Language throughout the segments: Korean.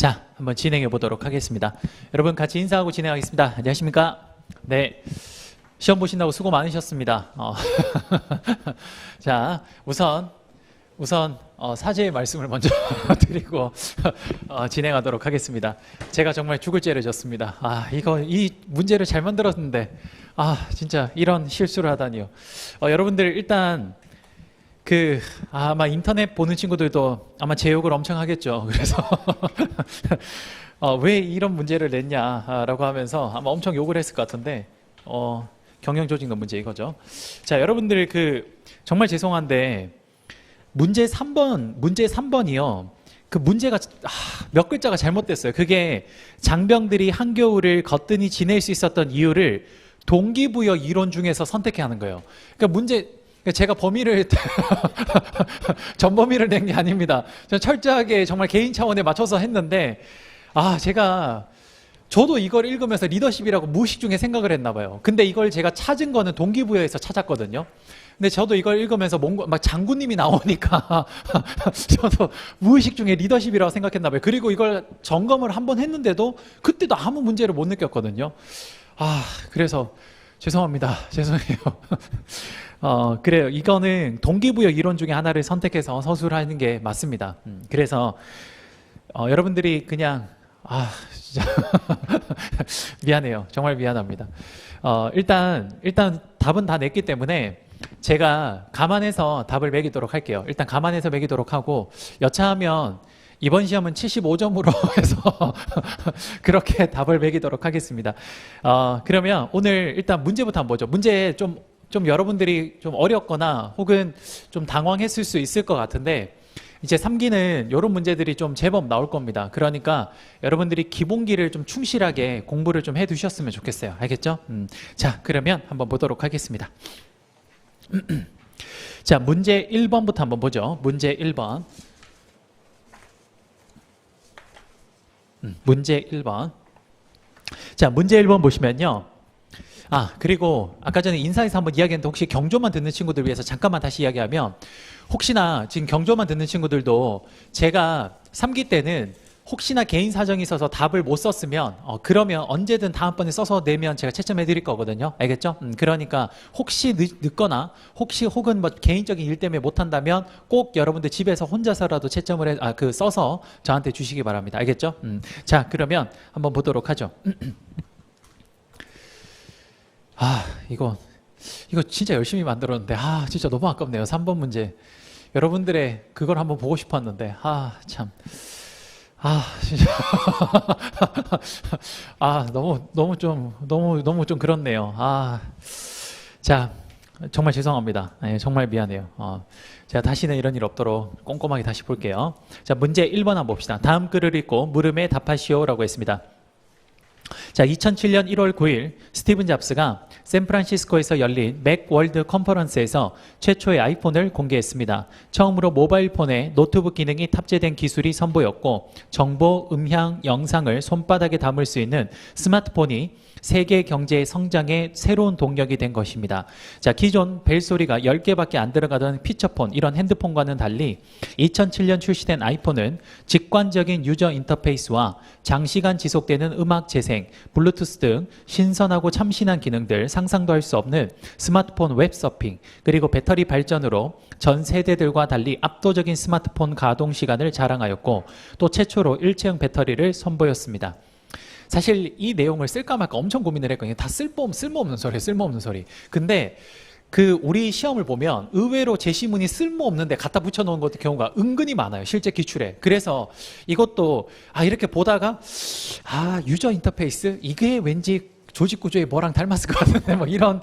자, 한번 진행해 보도록 하겠습니다. 여러분 같이 인사하고 진행하겠습니다. 안녕하십니까? 네, 시험 보신다고 수고 많으셨습니다. 자, 우선 사죄의 말씀을 먼저 드리고 진행하도록 하겠습니다. 제가 정말 죽을 죄를 졌습니다. 이 문제를 잘 만들었는데 진짜 이런 실수를 하다니요. 여러분들 일단 아마 인터넷 보는 친구들도 아마 제 욕을 엄청 하겠죠. 그래서 왜 이런 문제를 냈냐라고 하면서 아마 엄청 욕을 했을 것 같은데 경영조직の문제 이거죠. 자, 여러분들 정말 죄송한데 문제 3번이요. 그 문제가 몇 글자가 잘못됐어요. 그게 장병들이 한겨울을 거뜬히 지낼 수 있었던 이유를 동기부여 이론 중에서 선택해야 하는 거예요. 그러니까 제가 전범위를 낸 게 아닙니다. 저는 철저하게 정말 개인 차원에 맞춰서 했는데, 저도 이걸 읽으면서 리더십이라고 무의식 중에 생각을 했나 봐요. 근데 이걸 제가 찾은 거는 동기부여에서 찾았거든요. 근데 저도 이걸 읽으면서 막 장군님이 나오니까 저도 무의식 중에 리더십이라고 생각했나 봐요. 그리고 이걸 점검을 한번 했는데도 그때도 아무 문제를 못 느꼈거든요. 그래서 죄송합니다. 죄송해요. 그래요. 이거는 동기부여 이론 중에 하나를 선택해서 서술을 하는 게 맞습니다. 그래서 여러분들이 그냥 진짜 미안해요. 정말 미안합니다. 일단 답은 다 냈기 때문에 제가 감안해서 답을 매기도록 할게요. 일단 감안해서 매기도록 하고 여차하면 이번 시험은 75점으로 해서 그렇게 답을 매기도록 하겠습니다. 그러면 오늘 일단 문제부터 한번 보죠. 문제 좀 여러분들이 좀 어렵거나 혹은 좀 당황했을 수 있을 것 같은데 이제 3기는 이런 문제들이 좀 제법 나올 겁니다. 그러니까 여러분들이 기본기를 좀 충실하게 공부를 좀 해두셨으면 좋겠어요. 알겠죠? 자, 그러면 한번 보도록 하겠습니다. 자, 문제 1번부터 한번 보죠. 문제 1번. 문제 1번. 자, 문제 1번 보시면요. 그리고 아까 전에 인사에서 한번 이야기했는데 혹시 경조만 듣는 친구들 위해서 잠깐만 다시 이야기하면 혹시나 지금 경조만 듣는 친구들도 제가 3기 때는 혹시나 개인 사정이 있어서 답을 못 썼으면 그러면 언제든 다음번에 써서 내면 제가 채점해 드릴 거거든요. 알겠죠? 그러니까 혹시 늦거나 혹은 뭐 개인적인 일 때문에 못 한다면 꼭 여러분들 집에서 혼자서라도 채점을 써서 저한테 주시기 바랍니다. 알겠죠? 자, 그러면 한번 보도록 하죠. 이거 진짜 열심히 만들었는데 진짜 너무 아깝네요. 3번 문제. 여러분들의 그걸 한번 보고 싶었는데 참. 진짜 너무 좀 그렇네요. 자, 정말 죄송합니다. 정말 미안해요. 제가 다시는 이런 일 없도록 꼼꼼하게 다시 볼게요. 자, 문제 1번 한번 봅시다. 다음 글을 읽고 물음에 답하시오라고 했습니다. 자, 2007년 1월 9일 스티븐 잡스가 샌프란시스코에서 열린 맥월드 컨퍼런스에서 최초의 아이폰을 공개했습니다. 처음으로 모바일 폰에 노트북 기능이 탑재된 기술이 선보였고 정보, 음향, 영상을 손바닥에 담을 수 있는 스마트폰이 세계 경제의 성장에 새로운 동력이 된 것입니다. 자, 기존 벨소리가 10개밖에 안 들어가던 피처폰, 이런 핸드폰과는 달리 2007년 출시된 아이폰은 직관적인 유저 인터페이스와 장시간 지속되는 음악 재생, 블루투스 등 신선하고 참신한 기능들, 상상도 할 수 없는 스마트폰 웹서핑, 그리고 배터리 발전으로 전 세대들과 달리 압도적인 스마트폰 가동 시간을 자랑하였고 또 최초로 일체형 배터리를 선보였습니다. 사실 이 내용을 쓸까 말까 엄청 고민을 했거든요. 다 쓸모없는 소리. 근데 우리 시험을 보면 의외로 제시문이 쓸모없는데 갖다 붙여놓은 것도 경우가 은근히 많아요. 실제 기출에. 그래서 이것도 이렇게 보다가 유저 인터페이스 이게 왠지 조직 구조에 뭐랑 닮았을 것 같은데 뭐 이런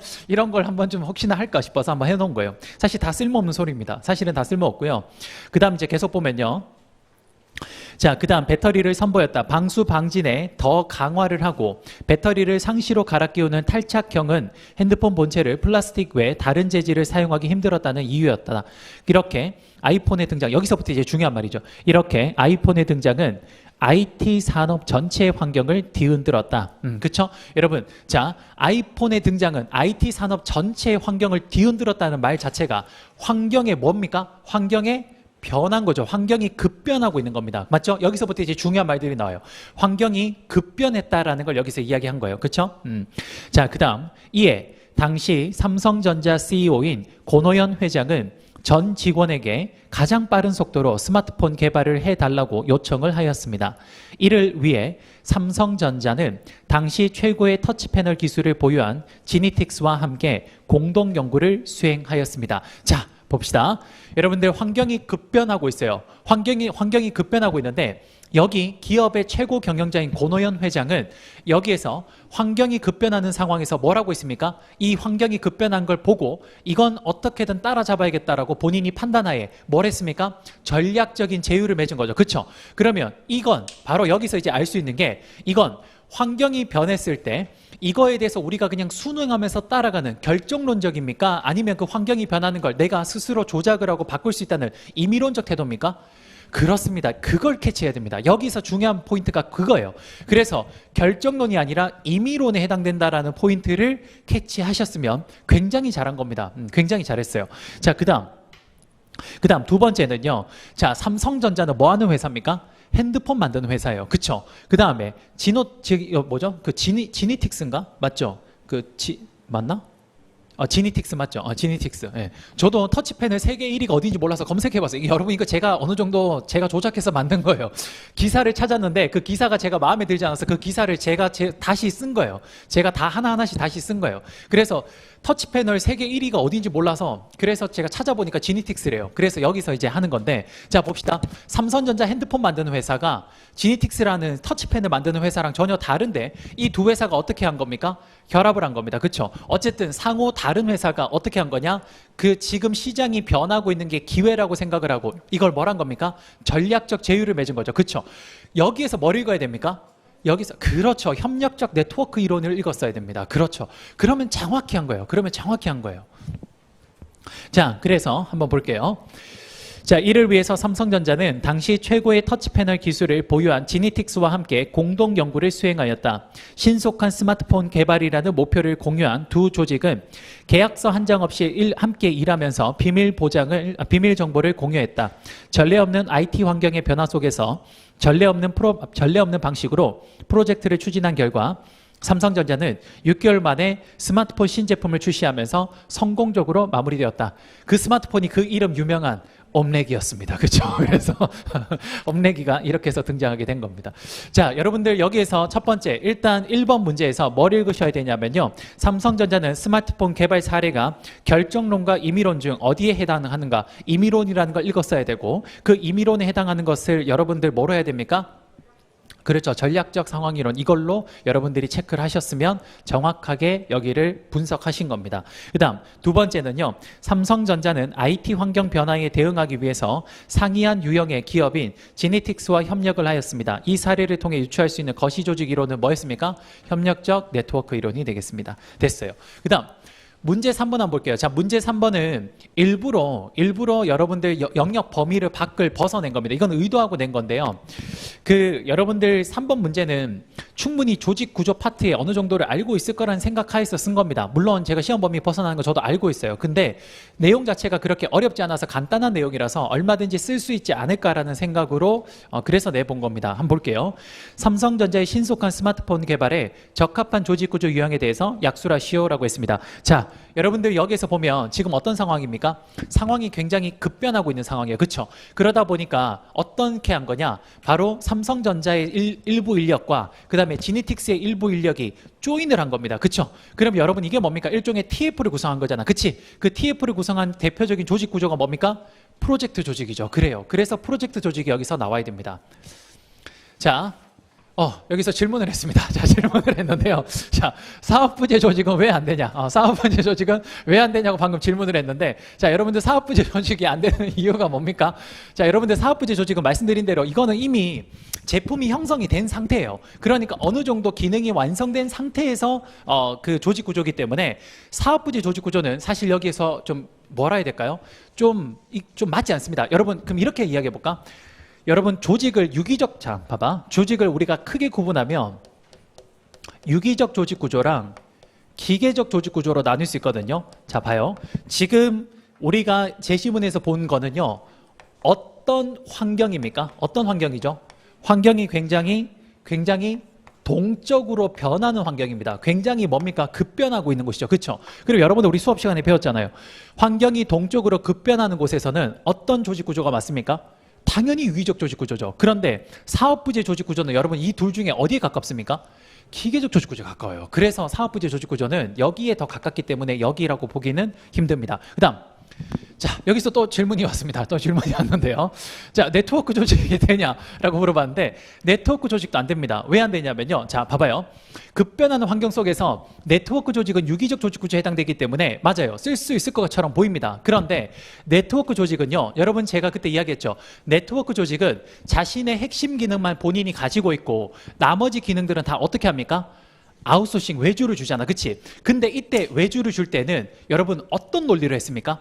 걸 한번 좀 혹시나 할까 싶어서 한번 해놓은 거예요. 사실 다 쓸모없는 소리입니다. 사실은 다 쓸모없고요. 그 다음 이제 계속 보면요. 자, 그 다음 배터리를 선보였다. 방수 방진에 더 강화를 하고 배터리를 상시로 갈아 끼우는 탈착형은 핸드폰 본체를 플라스틱 외 다른 재질을 사용하기 힘들었다는 이유였다. 이렇게 아이폰의 등장, 여기서부터 이제 중요한 말이죠. 이렇게 아이폰의 등장은 IT 산업 전체의 환경을 뒤흔들었다. 그쵸? 여러분, 자, 아이폰의 등장은 IT 산업 전체의 환경을 뒤흔들었다는 말 자체가 환경에 뭡니까? 환경에 변한 거죠. 환경이 급변하고 있는 겁니다. 맞죠? 여기서부터 이제 중요한 말들이 나와요. 환경이 급변했다라는 걸 여기서 이야기한 거예요. 그렇죠? 자, 그다음 이에 당시 삼성전자 CEO인 고노현 회장은 전 직원에게 가장 빠른 속도로 스마트폰 개발을 해달라고 요청을 하였습니다. 이를 위해 삼성전자는 당시 최고의 터치패널 기술을 보유한 지니틱스와 함께 공동 연구를 수행하였습니다. 자, 봅시다. 여러분들 환경이 급변하고 있어요. 환경이 급변하고 있는데 여기 기업의 최고 경영자인 고노현 회장은 여기에서 환경이 급변하는 상황에서 뭘 하고 있습니까? 이 환경이 급변한 걸 보고 이건 어떻게든 따라잡아야겠다라고 본인이 판단하에 뭘 했습니까? 전략적인 제휴를 맺은 거죠. 그렇죠? 그러면 이건 바로 여기서 이제 알 수 있는 게 이건 환경이 변했을 때 이거에 대해서 우리가 그냥 순응하면서 따라가는 결정론적입니까? 아니면 그 환경이 변하는 걸 내가 스스로 조작을 하고 바꿀 수 있다는 임의론적 태도입니까? 그렇습니다. 그걸 캐치해야 됩니다. 여기서 중요한 포인트가 그거예요. 그래서 결정론이 아니라 임의론에 해당된다라는 포인트를 캐치하셨으면 굉장히 잘한 겁니다. 굉장히 잘했어요. 자, 그다음 두 번째는요. 자, 삼성전자는 뭐 하는 회사입니까? 핸드폰 만드는 회사예요. 그쵸? 그 다음에 지니틱스인가? 맞죠? 맞나? 지니틱스 맞죠? 지니틱스. 예. 저도 터치펜을 세계 1위가 어딘지 몰라서 검색해봤어요. 여러분 이거 제가 어느 정도 제가 조작해서 만든 거예요. 기사를 찾았는데 그 기사가 제가 마음에 들지 않아서 그 기사를 제가 다시 쓴 거예요. 제가 다 하나하나씩 다시 쓴 거예요. 그래서 터치패널 세계 1위가 어딘지 몰라서 그래서 제가 찾아보니까 지니틱스래요. 그래서 여기서 이제 하는 건데 자 봅시다. 삼성전자 핸드폰 만드는 회사가 지니틱스라는 터치펜을 만드는 회사랑 전혀 다른데 이 두 회사가 어떻게 한 겁니까? 결합을 한 겁니다. 그렇죠? 어쨌든 상호 다른 회사가 어떻게 한 거냐? 그 지금 시장이 변하고 있는 게 기회라고 생각을 하고 이걸 뭘 한 겁니까? 전략적 제휴를 맺은 거죠. 그렇죠? 여기에서 뭘 읽어야 됩니까? 여기서 그렇죠. 협력적 네트워크 이론을 읽었어야 됩니다. 그렇죠. 그러면 정확히 한 거예요. 자, 그래서 한번 볼게요. 자, 이를 위해서 삼성전자는 당시 최고의 터치패널 기술을 보유한 지니틱스와 함께 공동 연구를 수행하였다. 신속한 스마트폰 개발이라는 목표를 공유한 두 조직은 계약서 한 장 없이 함께 일하면서 비밀 정보를 공유했다. 전례 없는 IT 환경의 변화 속에서 전례 없는 방식으로 프로젝트를 추진한 결과 삼성전자는 6개월 만에 스마트폰 신제품을 출시하면서 성공적으로 마무리되었다. 그 스마트폰이 그 이름 유명한 옴레기였습니다. 그렇죠? 그래서 옴레기가 이렇게 해서 등장하게 된 겁니다. 자, 여러분들 여기에서 첫 번째 일단 1번 문제에서 뭘 읽으셔야 되냐면요. 삼성전자는 스마트폰 개발 사례가 결정론과 임의론 중 어디에 해당하는가? 임의론이라는 걸 읽었어야 되고 그 임의론에 해당하는 것을 여러분들 뭐로 해야 됩니까? 그렇죠. 전략적 상황이론 이걸로 여러분들이 체크를 하셨으면 정확하게 여기를 분석하신 겁니다. 그 다음 두 번째는요. 삼성전자는 IT 환경 변화에 대응하기 위해서 상이한 유형의 기업인 지니틱스와 협력을 하였습니다. 이 사례를 통해 유추할 수 있는 거시조직 이론은 뭐였습니까? 협력적 네트워크 이론이 되겠습니다. 됐어요. 그 다음 문제 3번 한번 볼게요. 자, 문제 3번은 일부러 여러분들 영역 범위를 밖을 벗어낸 겁니다. 이건 의도하고 낸 건데요. 여러분들 3번 문제는 충분히 조직 구조 파트에 어느 정도를 알고 있을 거라는 생각하에서 쓴 겁니다. 물론 제가 시험 범위 벗어나는 거 저도 알고 있어요. 근데 내용 자체가 그렇게 어렵지 않아서 간단한 내용이라서 얼마든지 쓸 수 있지 않을까라는 생각으로 그래서 내본 겁니다. 한번 볼게요. 삼성전자의 신속한 스마트폰 개발에 적합한 조직 구조 유형에 대해서 약술하시오라고 했습니다. 자, 여러분들 여기에서 보면 지금 어떤 상황입니까? 상황이 굉장히 급변하고 있는 상황이에요. 그렇죠? 그러다 보니까 어떻게 한 거냐? 바로 삼성전자의 일부 인력과 그 다음에 지니틱스의 일부 인력이 조인을 한 겁니다. 그렇죠? 그럼 여러분 이게 뭡니까? 일종의 TF를 구성한 거잖아. 그치? 그 TF를 구성한 대표적인 조직 구조가 뭡니까? 프로젝트 조직이죠. 그래요. 그래서 프로젝트 조직이 여기서 나와야 됩니다. 자, 여기서 질문을 했습니다. 자, 질문을 했는데요. 자, 사업부재 조직은 왜 안 되냐? 사업부재 조직은 왜 안 되냐고 방금 질문을 했는데, 자, 여러분들 사업부재 조직이 안 되는 이유가 뭡니까? 자, 여러분들 사업부재 조직은 말씀드린 대로 이거는 이미 제품이 형성이 된 상태예요. 그러니까 어느 정도 기능이 완성된 상태에서 그 조직 구조이기 때문에 사업부재 조직 구조는 사실 여기에서 좀 뭐라 해야 될까요? 좀 맞지 않습니다. 여러분, 그럼 이렇게 이야기해 볼까? 여러분 조직을 조직을 우리가 크게 구분하면 유기적 조직 구조랑 기계적 조직 구조로 나눌 수 있거든요. 자, 봐요. 지금 우리가 제시문에서 본 거는요. 어떤 환경입니까? 어떤 환경이죠? 환경이 굉장히 동적으로 변하는 환경입니다. 굉장히 뭡니까? 급변하고 있는 곳이죠. 그렇죠? 그리고 여러분들 우리 수업 시간에 배웠잖아요. 환경이 동적으로 급변하는 곳에서는 어떤 조직 구조가 맞습니까? 당연히 유기적 조직 구조죠. 그런데 사업부재 조직 구조는 여러분 이 둘 중에 어디에 가깝습니까? 기계적 조직 구조에 가까워요. 그래서 사업부재 조직 구조는 여기에 더 가깝기 때문에 여기라고 보기는 힘듭니다. 그 다음, 자, 여기서 또 질문이 왔습니다. 또 질문이 왔는데요. 자, 네트워크 조직이 되냐라고 물어봤는데 네트워크 조직도 안 됩니다. 왜 안 되냐면요. 자, 봐봐요. 급변하는 환경 속에서 네트워크 조직은 유기적 조직 구조에 해당되기 때문에 맞아요. 쓸 수 있을 것처럼 보입니다. 그런데 네트워크 조직은요. 여러분 제가 그때 이야기했죠. 네트워크 조직은 자신의 핵심 기능만 본인이 가지고 있고 나머지 기능들은 다 어떻게 합니까? 아웃소싱 외주를 주잖아. 그치? 근데 이때 외주를 줄 때는 여러분 어떤 논리를 했습니까?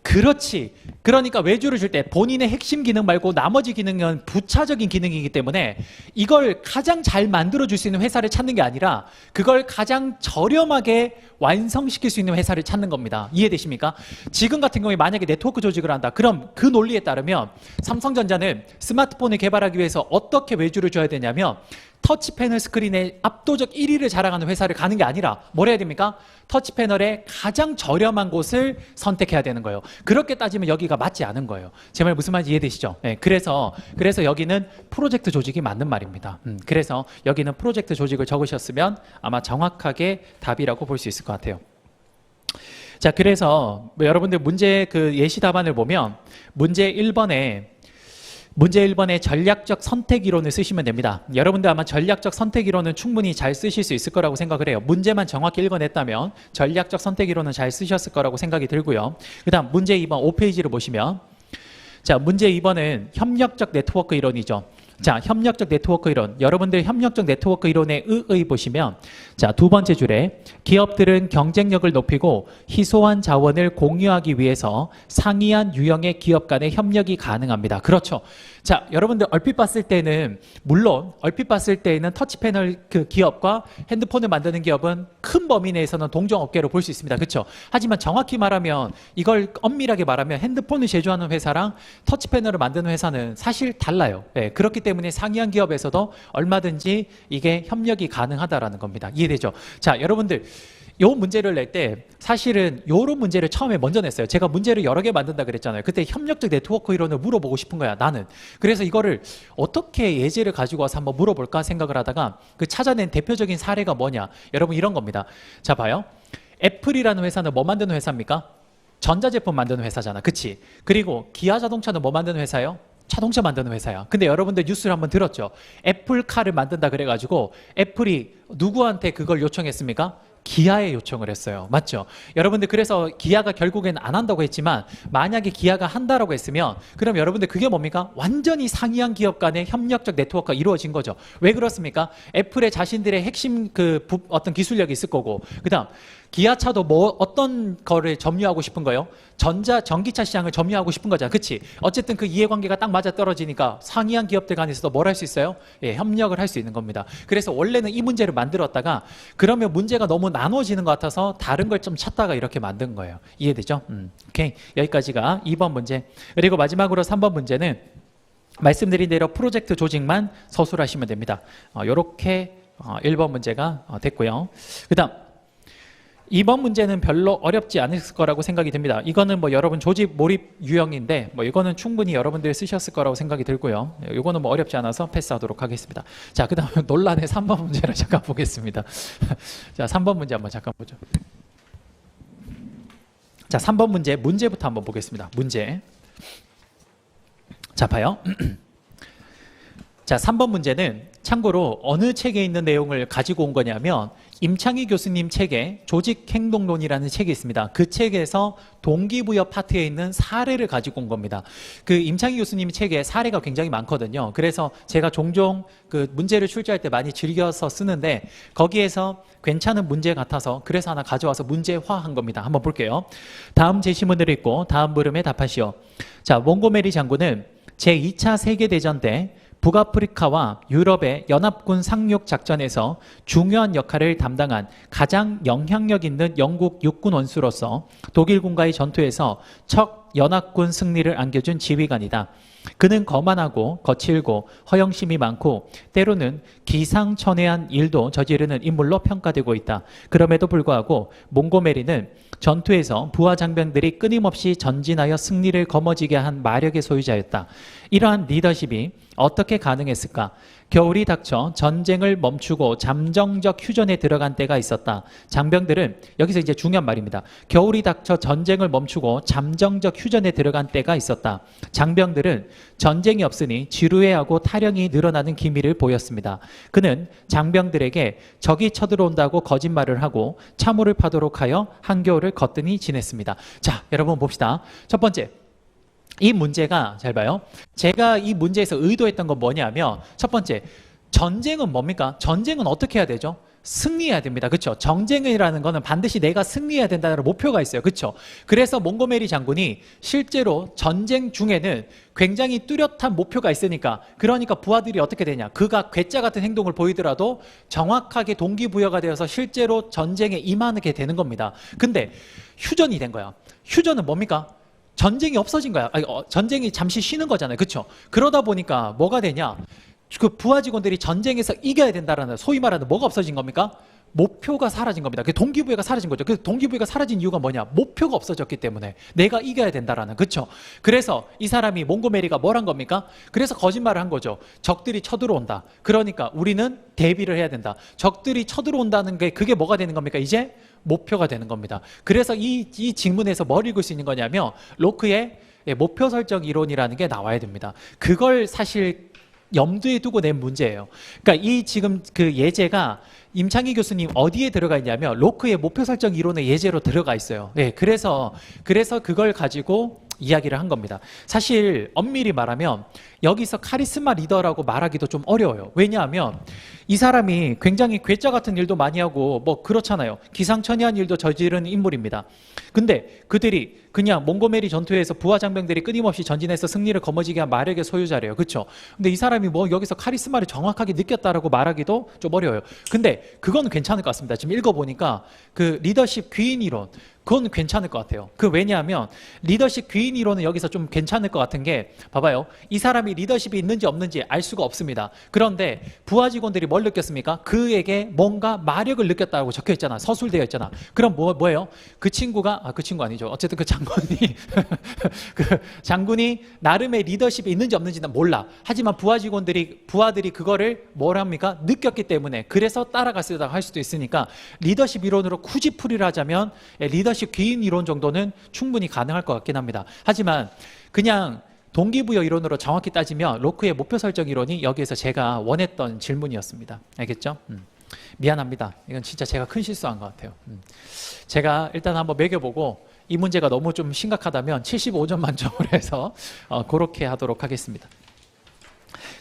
그렇지. 그러니까 외주를 줄 때 본인의 핵심 기능 말고 나머지 기능은 부차적인 기능이기 때문에 이걸 가장 잘 만들어줄 수 있는 회사를 찾는 게 아니라 그걸 가장 저렴하게 완성시킬 수 있는 회사를 찾는 겁니다. 이해되십니까? 지금 같은 경우에 만약에 네트워크 조직을 한다. 그럼 그 논리에 따르면 삼성전자는 스마트폰을 개발하기 위해서 어떻게 외주를 줘야 되냐면 터치 패널 스크린에 압도적 1위를 자랑하는 회사를 가는 게 아니라 뭘 해야 됩니까? 터치 패널의 가장 저렴한 곳을 선택해야 되는 거예요. 그렇게 따지면 여기가 맞지 않은 거예요. 제 말 무슨 말인지 이해되시죠? 네, 그래서 여기는 프로젝트 조직이 맞는 말입니다. 그래서 여기는 프로젝트 조직을 적으셨으면 아마 정확하게 답이라고 볼 수 있을 것 같아요. 자, 그래서 여러분들 문제 그 예시 답안을 보면 문제 1번에 전략적 선택 이론을 쓰시면 됩니다. 여러분들 아마 전략적 선택 이론은 충분히 잘 쓰실 수 있을 거라고 생각을 해요. 문제만 정확히 읽어냈다면 전략적 선택 이론은 잘 쓰셨을 거라고 생각이 들고요. 그 다음 문제 2번 5페이지를 보시면 자, 문제 2번은 협력적 네트워크 이론이죠. 자, 협력적 네트워크 이론. 여러분들 협력적 네트워크 이론의 의의 보시면 자, 두 번째 줄에 기업들은 경쟁력을 높이고 희소한 자원을 공유하기 위해서 상이한 유형의 기업 간의 협력이 가능합니다. 그렇죠. 자, 여러분들 얼핏 봤을 때는 물론 얼핏 봤을 때에는 터치 패널 그 기업과 핸드폰을 만드는 기업은 큰 범위 내에서는 동종업계로 볼 수 있습니다. 그렇죠. 하지만 정확히 말하면 이걸 엄밀하게 말하면 핸드폰을 제조하는 회사랑 터치 패널을 만드는 회사는 사실 달라요. 네, 그렇기 때문에 상이한 기업에서도 얼마든지 이게 협력이 가능하다라는 겁니다. 이해되죠? 자, 여러분들 요 문제를 낼 때 사실은 요런 문제를 처음에 먼저 냈어요. 제가 문제를 여러 개 만든다 그랬잖아요. 그때 협력적 네트워크 이론을 물어보고 싶은 거야, 나는. 그래서 이거를 어떻게 예제를 가지고 와서 한번 물어볼까 생각을 하다가 그 찾아낸 대표적인 사례가 뭐냐. 여러분 이런 겁니다. 자, 봐요. 애플이라는 회사는 뭐 만드는 회사입니까? 전자제품 만드는 회사잖아. 그치? 그리고 기아 자동차는 뭐 만드는 회사예요? 자동차 만드는 회사야. 근데 여러분들 뉴스를 한번 들었죠? 애플카를 만든다 그래가지고 애플이 누구한테 그걸 요청했습니까? 기아에 요청을 했어요. 맞죠? 여러분들 그래서 기아가 결국엔 안 한다고 했지만 만약에 기아가 한다라고 했으면 그럼 여러분들 그게 뭡니까? 완전히 상이한 기업 간의 협력적 네트워크가 이루어진 거죠. 왜 그렇습니까? 애플의 자신들의 핵심 어떤 기술력이 있을 거고 그 다음 기아차도 뭐 어떤 거를 점유하고 싶은 거예요? 전기차 시장을 점유하고 싶은 거잖아. 그치? 어쨌든 그 이해관계가 딱 맞아 떨어지니까 상이한 기업들 간에서도 뭘 할 수 있어요? 예, 협력을 할 수 있는 겁니다. 그래서 원래는 이 문제를 만들었다가 그러면 문제가 너무 나눠지는 것 같아서 다른 걸 좀 찾다가 이렇게 만든 거예요. 이해되죠? 오케이. 여기까지가 2번 문제. 그리고 마지막으로 3번 문제는 말씀드린 대로 프로젝트 조직만 서술하시면 됩니다. 요렇게 1번 문제가 됐고요. 그 다음 2번 문제는 별로 어렵지 않을 거라고 생각이 듭니다. 이거는 뭐 여러분 조직 몰입 유형인데 뭐 이거는 충분히 여러분들이 쓰셨을 거라고 생각이 들고요. 이거는 뭐 어렵지 않아서 패스하도록 하겠습니다. 자, 그 다음에 논란의 3번 문제를 잠깐 보겠습니다. 자, 3번 문제 한번 잠깐 보죠. 자, 3번 문제부터 한번 보겠습니다. 문제. 자, 봐요. 자, 3번 문제는 참고로 어느 책에 있는 내용을 가지고 온 거냐면 임창희 교수님 책에 조직행동론이라는 책이 있습니다. 그 책에서 동기부여 파트에 있는 사례를 가지고 온 겁니다. 그 임창희 교수님 책에 사례가 굉장히 많거든요. 그래서 제가 종종 그 문제를 출제할 때 많이 즐겨서 쓰는데 거기에서 괜찮은 문제 같아서 그래서 하나 가져와서 문제화한 겁니다. 한번 볼게요. 다음 제시문을 읽고 다음 물음에 답하시오. 자, 몽고메리 장군은 제2차 세계대전 때 북아프리카와 유럽의 연합군 상륙 작전에서 중요한 역할을 담당한 가장 영향력 있는 영국 육군 원수로서 독일군과의 전투에서 적 연합군 승리를 안겨준 지휘관이다. 그는 거만하고 거칠고 허영심이 많고 때로는 기상천외한 일도 저지르는 인물로 평가되고 있다. 그럼에도 불구하고 몽고메리는 전투에서 부하 장병들이 끊임없이 전진하여 승리를 거머쥐게 한 마력의 소유자였다. 이러한 리더십이 어떻게 가능했을까? 겨울이 닥쳐 전쟁을 멈추고 잠정적 휴전에 들어간 때가 있었다. 장병들은 여기서 이제 중요한 말입니다. 겨울이 닥쳐 전쟁을 멈추고 잠정적 휴전에 들어간 때가 있었다. 장병들은 전쟁이 없으니 지루해하고 타령이 늘어나는 기미를 보였습니다. 그는 장병들에게 적이 쳐들어온다고 거짓말을 하고 참호를 파도록 하여 한겨울을 거뜬히 지냈습니다. 자, 여러분 봅시다. 첫 번째, 이 문제가 잘 봐요. 제가 이 문제에서 의도했던 건 뭐냐면 첫 번째, 전쟁은 뭡니까? 전쟁은 어떻게 해야 되죠? 승리해야 됩니다. 그렇죠? 정쟁이라는 거는 반드시 내가 승리해야 된다는 목표가 있어요. 그렇죠? 그래서 몽고메리 장군이 실제로 전쟁 중에는 굉장히 뚜렷한 목표가 있으니까 그러니까 부하들이 어떻게 되냐? 그가 괴짜 같은 행동을 보이더라도 정확하게 동기부여가 되어서 실제로 전쟁에 임하게 되는 겁니다. 근데 휴전이 된 거야. 휴전은 뭡니까? 전쟁이 없어진 거야. 전쟁이 잠시 쉬는 거잖아요. 그렇죠? 그러다 보니까 뭐가 되냐? 그 부하 직원들이 전쟁에서 이겨야 된다라는 소위 말하는 뭐가 없어진 겁니까? 목표가 사라진 겁니다. 그 동기부여가 사라진 거죠. 그 동기부여가 사라진 이유가 뭐냐? 목표가 없어졌기 때문에 내가 이겨야 된다라는. 그렇죠? 그래서 이 사람이 몽고메리가 뭘 한 겁니까? 그래서 거짓말을 한 거죠. 적들이 쳐들어온다. 그러니까 우리는 대비를 해야 된다. 적들이 쳐들어온다는 게 그게 뭐가 되는 겁니까? 이제 목표가 되는 겁니다. 그래서 이 직문에서 뭘 읽을 수 있는 거냐면 로크의 목표 설정 이론이라는 게 나와야 됩니다. 그걸 사실 염두에 두고 낸 문제예요. 그러니까 이 지금 그 예제가 임창희 교수님 어디에 들어가 있냐면 로크의 목표 설정 이론의 예제로 들어가 있어요. 네, 그래서 그걸 가지고 이야기를 한 겁니다. 사실 엄밀히 말하면 여기서 카리스마 리더라고 말하기도 좀 어려워요. 왜냐하면 이 사람이 굉장히 괴짜 같은 일도 많이 하고 뭐 그렇잖아요. 기상천외한 일도 저지른 인물입니다. 근데 그들이 그냥 몽고메리 전투에서 부하 장병들이 끊임없이 전진해서 승리를 거머쥐게 한 마력의 소유자래요. 그렇죠? 근데 이 사람이 뭐 여기서 카리스마를 정확하게 느꼈다라고 말하기도 좀 어려워요. 근데 그건 괜찮을 것 같습니다. 지금 읽어보니까 그 리더십 귀인 이론, 그건 괜찮을 것 같아요. 그 왜냐하면 리더십 귀인 이론은 여기서 좀 괜찮을 것 같은 게 봐봐요. 이 사람이 리더십이 있는지 없는지 알 수가 없습니다. 그런데 부하 직원들이 뭘 느꼈습니까? 그에게 뭔가 마력을 느꼈다고 적혀 있잖아. 서술되어 있잖아. 그럼 뭐예요? 그 친구가 그 친구 아니죠. 어쨌든 그 장군이 그 장군이 나름의 리더십이 있는지 없는지는 몰라. 하지만 부하들이 그거를 뭘 합니까? 느꼈기 때문에 그래서 따라갔다고 할 수도 있으니까 리더십 이론으로 굳이 풀이를 하자면 리더십 귀인 이론 정도는 충분히 가능할 것 같긴 합니다. 하지만 그냥 동기부여 이론으로 정확히 따지면 로크의 목표 설정 이론이 여기에서 제가 원했던 질문이었습니다. 알겠죠? 미안합니다. 이건 진짜 제가 큰 실수한 것 같아요. 제가 일단 한번 매겨보고 이 문제가 너무 좀 심각하다면 75점 만점으로 해서 그렇게 하도록 하겠습니다.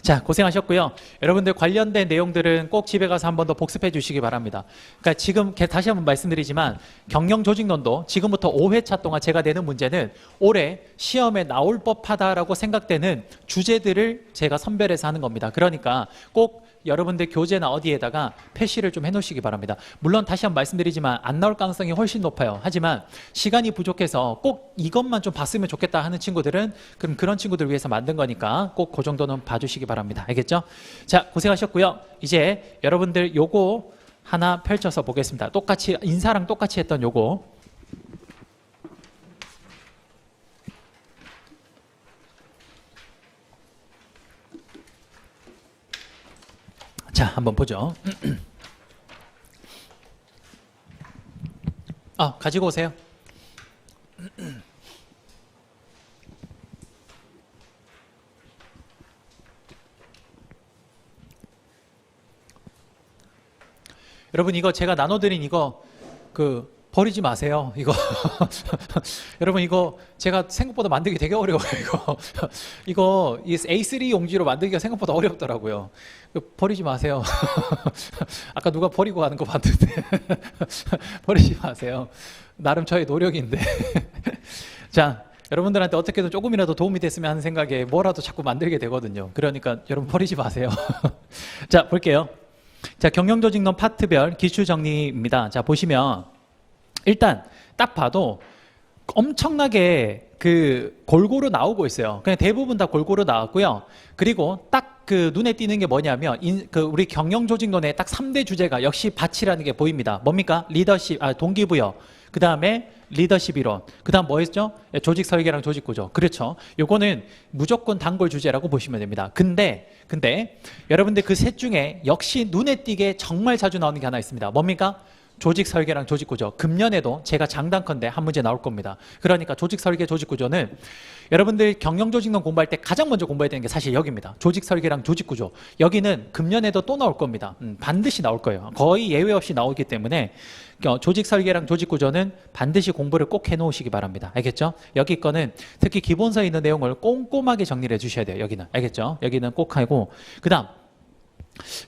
자, 고생하셨고요. 여러분들 관련된 내용들은 꼭 집에 가서 한 번 더 복습해 주시기 바랍니다. 그러니까 지금 다시 한번 말씀드리지만 경영조직론도 지금부터 5회차 동안 제가 내는 문제는 올해 시험에 나올 법하다라고 생각되는 주제들을 제가 선별해서 하는 겁니다. 그러니까 꼭 여러분들 교재나 어디에다가 표시를 좀 해놓으시기 바랍니다. 물론 다시 한번 말씀드리지만 안 나올 가능성이 훨씬 높아요. 하지만 시간이 부족해서 꼭 이것만 좀 봤으면 좋겠다 하는 친구들은 그럼 그런 친구들을 위해서 만든 거니까 꼭 그 정도는 봐주시기 바랍니다. 알겠죠? 자, 고생하셨고요. 이제 여러분들 요거 하나 펼쳐서 보겠습니다. 똑같이 인사랑 똑같이 했던 요거. 자, 한번 보죠. 가지고 오세요. 여러분 이거 제가 나눠드린 이거 버리지 마세요. 이거 여러분 이거 제가 생각보다 만들기 되게 어려워요. 이거 이 A3 용지로 만들기가 생각보다 어렵더라고요. 버리지 마세요. 아까 누가 버리고 가는 거 봤는데 버리지 마세요. 나름 저의 노력인데. 자, 여러분들한테 어떻게든 조금이라도 도움이 됐으면 하는 생각에 뭐라도 자꾸 만들게 되거든요. 그러니까 여러분 버리지 마세요. 자, 볼게요. 자, 경영조직론 파트별 기출 정리입니다. 자, 보시면 일단 딱 봐도 엄청나게 그 골고루 나오고 있어요. 그냥 대부분 다 골고루 나왔고요. 그리고 딱 그 눈에 띄는 게 뭐냐면 그 우리 경영조직론의 딱 3대 주제가 역시 밭이라는 게 보입니다. 뭡니까? 리더십, 동기부여. 그 다음에 리더십 이론. 그 다음 뭐 했죠? 조직 설계랑 조직 구조. 그렇죠. 요거는 무조건 단골 주제라고 보시면 됩니다. 근데 여러분들 그 셋 중에 역시 눈에 띄게 정말 자주 나오는 게 하나 있습니다. 뭡니까? 조직 설계랑 조직 구조. 금년에도 제가 장단컨대 한 문제 나올 겁니다. 그러니까 조직 설계, 조직 구조는 여러분들 경영 조직론 공부할 때 가장 먼저 공부해야 되는 게 사실 여기입니다. 조직 설계랑 조직 구조. 여기는 금년에도 또 나올 겁니다. 반드시 나올 거예요. 거의 예외 없이 나오기 때문에 조직 설계랑 조직 구조는 반드시 공부를 꼭 해놓으시기 바랍니다. 알겠죠? 여기 거는 특히 기본서에 있는 내용을 꼼꼼하게 정리를 해주셔야 돼요. 여기는. 알겠죠? 여기는 꼭 하고. 그 다음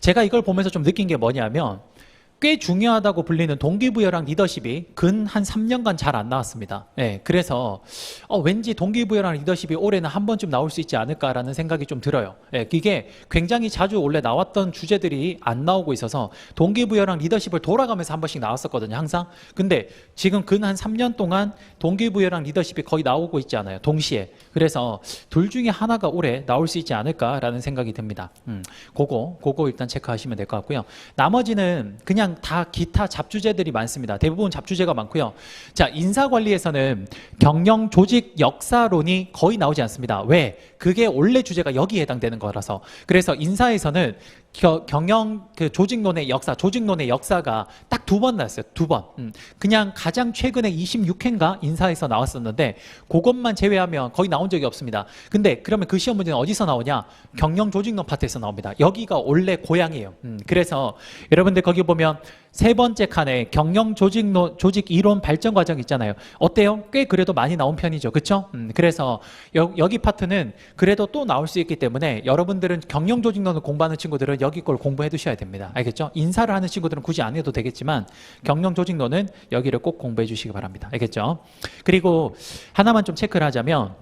제가 이걸 보면서 좀 느낀 게 뭐냐면 꽤 중요하다고 불리는 동기부여랑 리더십이 근 한 3년간 잘 안 나왔습니다. 네, 그래서 왠지 동기부여랑 리더십이 올해는 한 번쯤 나올 수 있지 않을까라는 생각이 좀 들어요. 네, 이게 굉장히 자주 원래 나왔던 주제들이 안 나오고 있어서 동기부여랑 리더십을 돌아가면서 한 번씩 나왔었거든요. 항상. 근데 지금 근 한 3년 동안 동기부여랑 리더십이 거의 나오고 있지 않아요. 동시에. 그래서 둘 중에 하나가 올해 나올 수 있지 않을까라는 생각이 듭니다. 그거 일단 체크하시면 될 것 같고요. 나머지는 그냥 다 기타 잡주제들이 많습니다. 대부분 잡주제가 많고요. 자, 인사관리에서는 경영 조직 역사론이 거의 나오지 않습니다. 왜? 그게 원래 주제가 여기에 해당되는 거라서. 그래서 인사에서는 경영 그 조직론의 역사, 조직론의 역사가 딱 2번 나왔어요. 2번. 그냥 가장 최근에 26회인가 인사에서 나왔었는데 그것만 제외하면 거의 나온 적이 없습니다. 근데 그러면 그 시험 문제는 어디서 나오냐? 경영 조직론 파트에서 나옵니다. 여기가 원래 고향이에요. 그래서 여러분들 거기 보면 세 번째 칸에 경영 조직 이론 발전 과정 있잖아요. 어때요? 꽤 그래도 많이 나온 편이죠. 그렇죠? 그래서 여기 파트는 그래도 또 나올 수 있기 때문에 여러분들은 경영 조직론을 공부하는 친구들은 여기 걸 공부해 두셔야 됩니다. 알겠죠? 인사를 하는 친구들은 굳이 안 해도 되겠지만 경영 조직론은 여기를 꼭 공부해 주시기 바랍니다. 알겠죠? 그리고 하나만 좀 체크를 하자면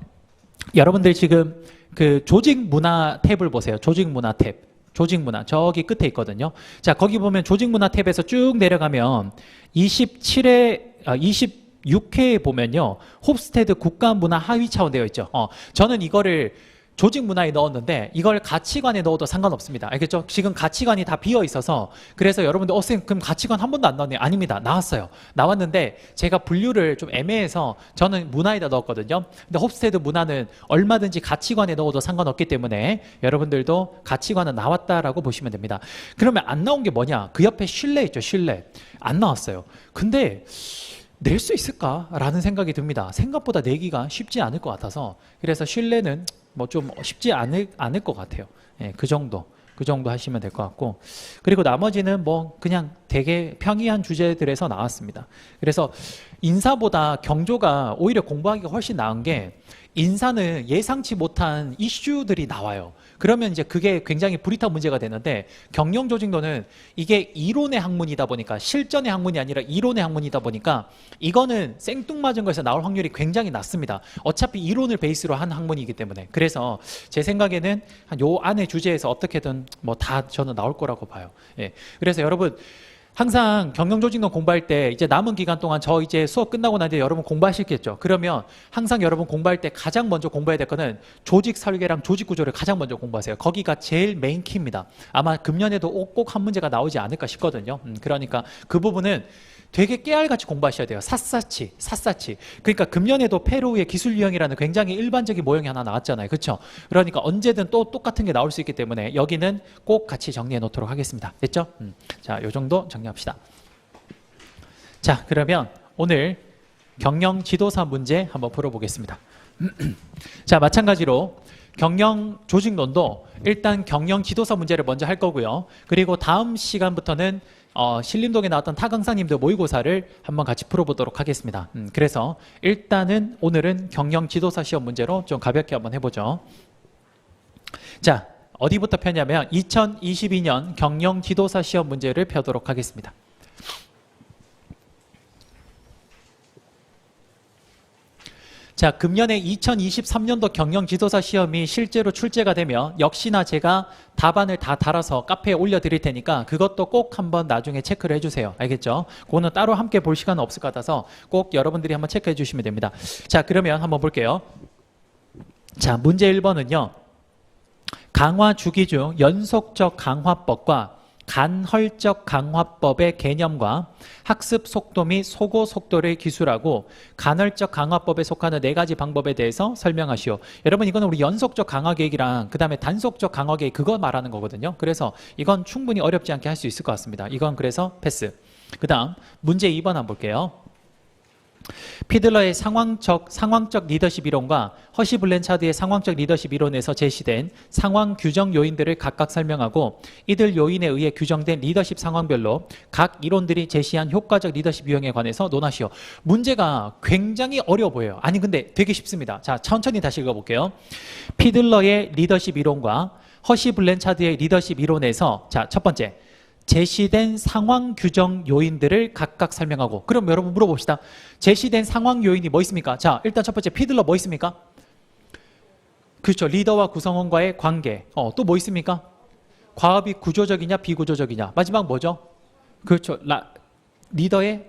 여러분들 지금 그 조직 문화 탭을 보세요. 조직 문화 탭. 조직 문화 저기 끝에 있거든요. 자, 거기 보면 조직 문화 탭에서 쭉 내려가면 26회에 보면요. 홉스테드 국가 문화 하위 차원 되어 있죠. 저는 이거를 조직 문화에 넣었는데 이걸 가치관에 넣어도 상관없습니다. 알겠죠? 지금 가치관이 다 비어 있어서 그래서 여러분들 쌤 그럼 가치관 한 번도 안 넣었네요. 아닙니다. 나왔어요. 나왔는데 제가 분류를 좀 애매해서 저는 문화에다 넣었거든요. 근데 홉스테드 문화는 얼마든지 가치관에 넣어도 상관없기 때문에 여러분들도 가치관은 나왔다라고 보시면 됩니다. 그러면 안 나온 게 뭐냐? 그 옆에 신뢰 있죠. 신뢰. 안 나왔어요. 근데 낼 수 있을까라는 생각이 듭니다. 생각보다 내기가 쉽지 않을 것 같아서 그래서 신뢰는 뭐 좀 쉽지 않을 것 같아요. 예, 그 정도 하시면 될 것 같고 그리고 나머지는 뭐 그냥 되게 평이한 주제들에서 나왔습니다. 그래서 인사보다 경조가 오히려 공부하기가 훨씬 나은 게 인사는 예상치 못한 이슈들이 나와요. 그러면 이제 그게 굉장히 불이탁 문제가 되는데 경영 조직론은 이게 이론의 학문이다 보니까 실전의 학문이 아니라 이론의 학문이다 보니까 이거는 생뚱맞은 거에서 나올 확률이 굉장히 낮습니다. 어차피 이론을 베이스로 한 학문이기 때문에 그래서 제 생각에는 한 요 안에 주제에서 어떻게든 뭐 다 저는 나올 거라고 봐요. 예. 그래서 여러분 항상 경영조직론 공부할 때 이제 남은 기간 동안 저 이제 수업 끝나고 난 뒤에 여러분 공부하시겠죠. 그러면 항상 여러분 공부할 때 가장 먼저 공부해야 될 거는 조직 설계랑 조직 구조를 가장 먼저 공부하세요. 거기가 제일 메인 키입니다. 아마 금년에도 꼭 한 문제가 나오지 않을까 싶거든요. 그러니까 그 부분은 되게 깨알같이 공부하셔야 돼요. 샅샅이. 그러니까 금년에도 페루의 기술 유형이라는 굉장히 일반적인 모형이 하나 나왔잖아요. 그렇죠? 그러니까 언제든 또 똑같은 게 나올 수 있기 때문에 여기는 꼭 같이 정리해 놓도록 하겠습니다. 됐죠? 자, 요 정도 정리합시다. 자, 그러면 오늘 경영 지도사 문제 한번 풀어보겠습니다. 자, 마찬가지로 경영 조직론도 일단 경영 지도사 문제를 먼저 할 거고요. 그리고 다음 시간부터는 신림동에 나왔던 타 강사님들 모의고사를 한번 같이 풀어보도록 하겠습니다. 그래서 일단은 오늘은 경영 지도사 시험 문제로 좀 가볍게 한번 해보죠. 자, 어디부터 펴냐면 2022년 경영 지도사 시험 문제를 펴도록 하겠습니다. 자, 금년에 2023년도 경영지도사 시험이 실제로 출제가 되면 역시나 제가 답안을 다 달아서 카페에 올려드릴 테니까 그것도 꼭 한번 나중에 체크를 해주세요. 알겠죠? 그거는 따로 함께 볼 시간은 없을 것 같아서 꼭 여러분들이 한번 체크해 주시면 됩니다. 자, 그러면 한번 볼게요. 자, 문제 1번은요. 강화 주기 중 연속적 강화법과 간헐적 강화법의 개념과 학습 속도 및 소고 속도를 기술하고 간헐적 강화법에 속하는 4가지 방법에 대해서 설명하시오. 여러분 이거는 우리 연속적 강화 계획이랑 그 다음에 단속적 강화 계획 그거 말하는 거거든요. 그래서 이건 충분히 어렵지 않게 할 수 있을 것 같습니다. 이건 그래서 패스. 그 다음 문제 2번 한번 볼게요. 피들러의 상황적 리더십 이론과 허시 블렌차드의 상황적 리더십 이론에서 제시된 상황 규정 요인들을 각각 설명하고 이들 요인에 의해 규정된 리더십 상황별로 각 이론들이 제시한 효과적 리더십 유형에 관해서 논하시오. 문제가 굉장히 어려워 보여요. 아니 근데 되게 쉽습니다. 자, 천천히 다시 읽어볼게요. 피들러의 리더십 이론과 허시 블렌차드의 리더십 이론에서 자, 첫 번째 제시된 상황 규정 요인들을 각각 설명하고. 그럼 여러분 물어봅시다. 제시된 상황 요인이 뭐 있습니까? 자, 일단 첫 번째 피들러 뭐 있습니까? 그렇죠. 리더와 구성원과의 관계. 또 뭐 있습니까? 과업이 구조적이냐 비구조적이냐. 마지막 뭐죠? 그렇죠. 리더의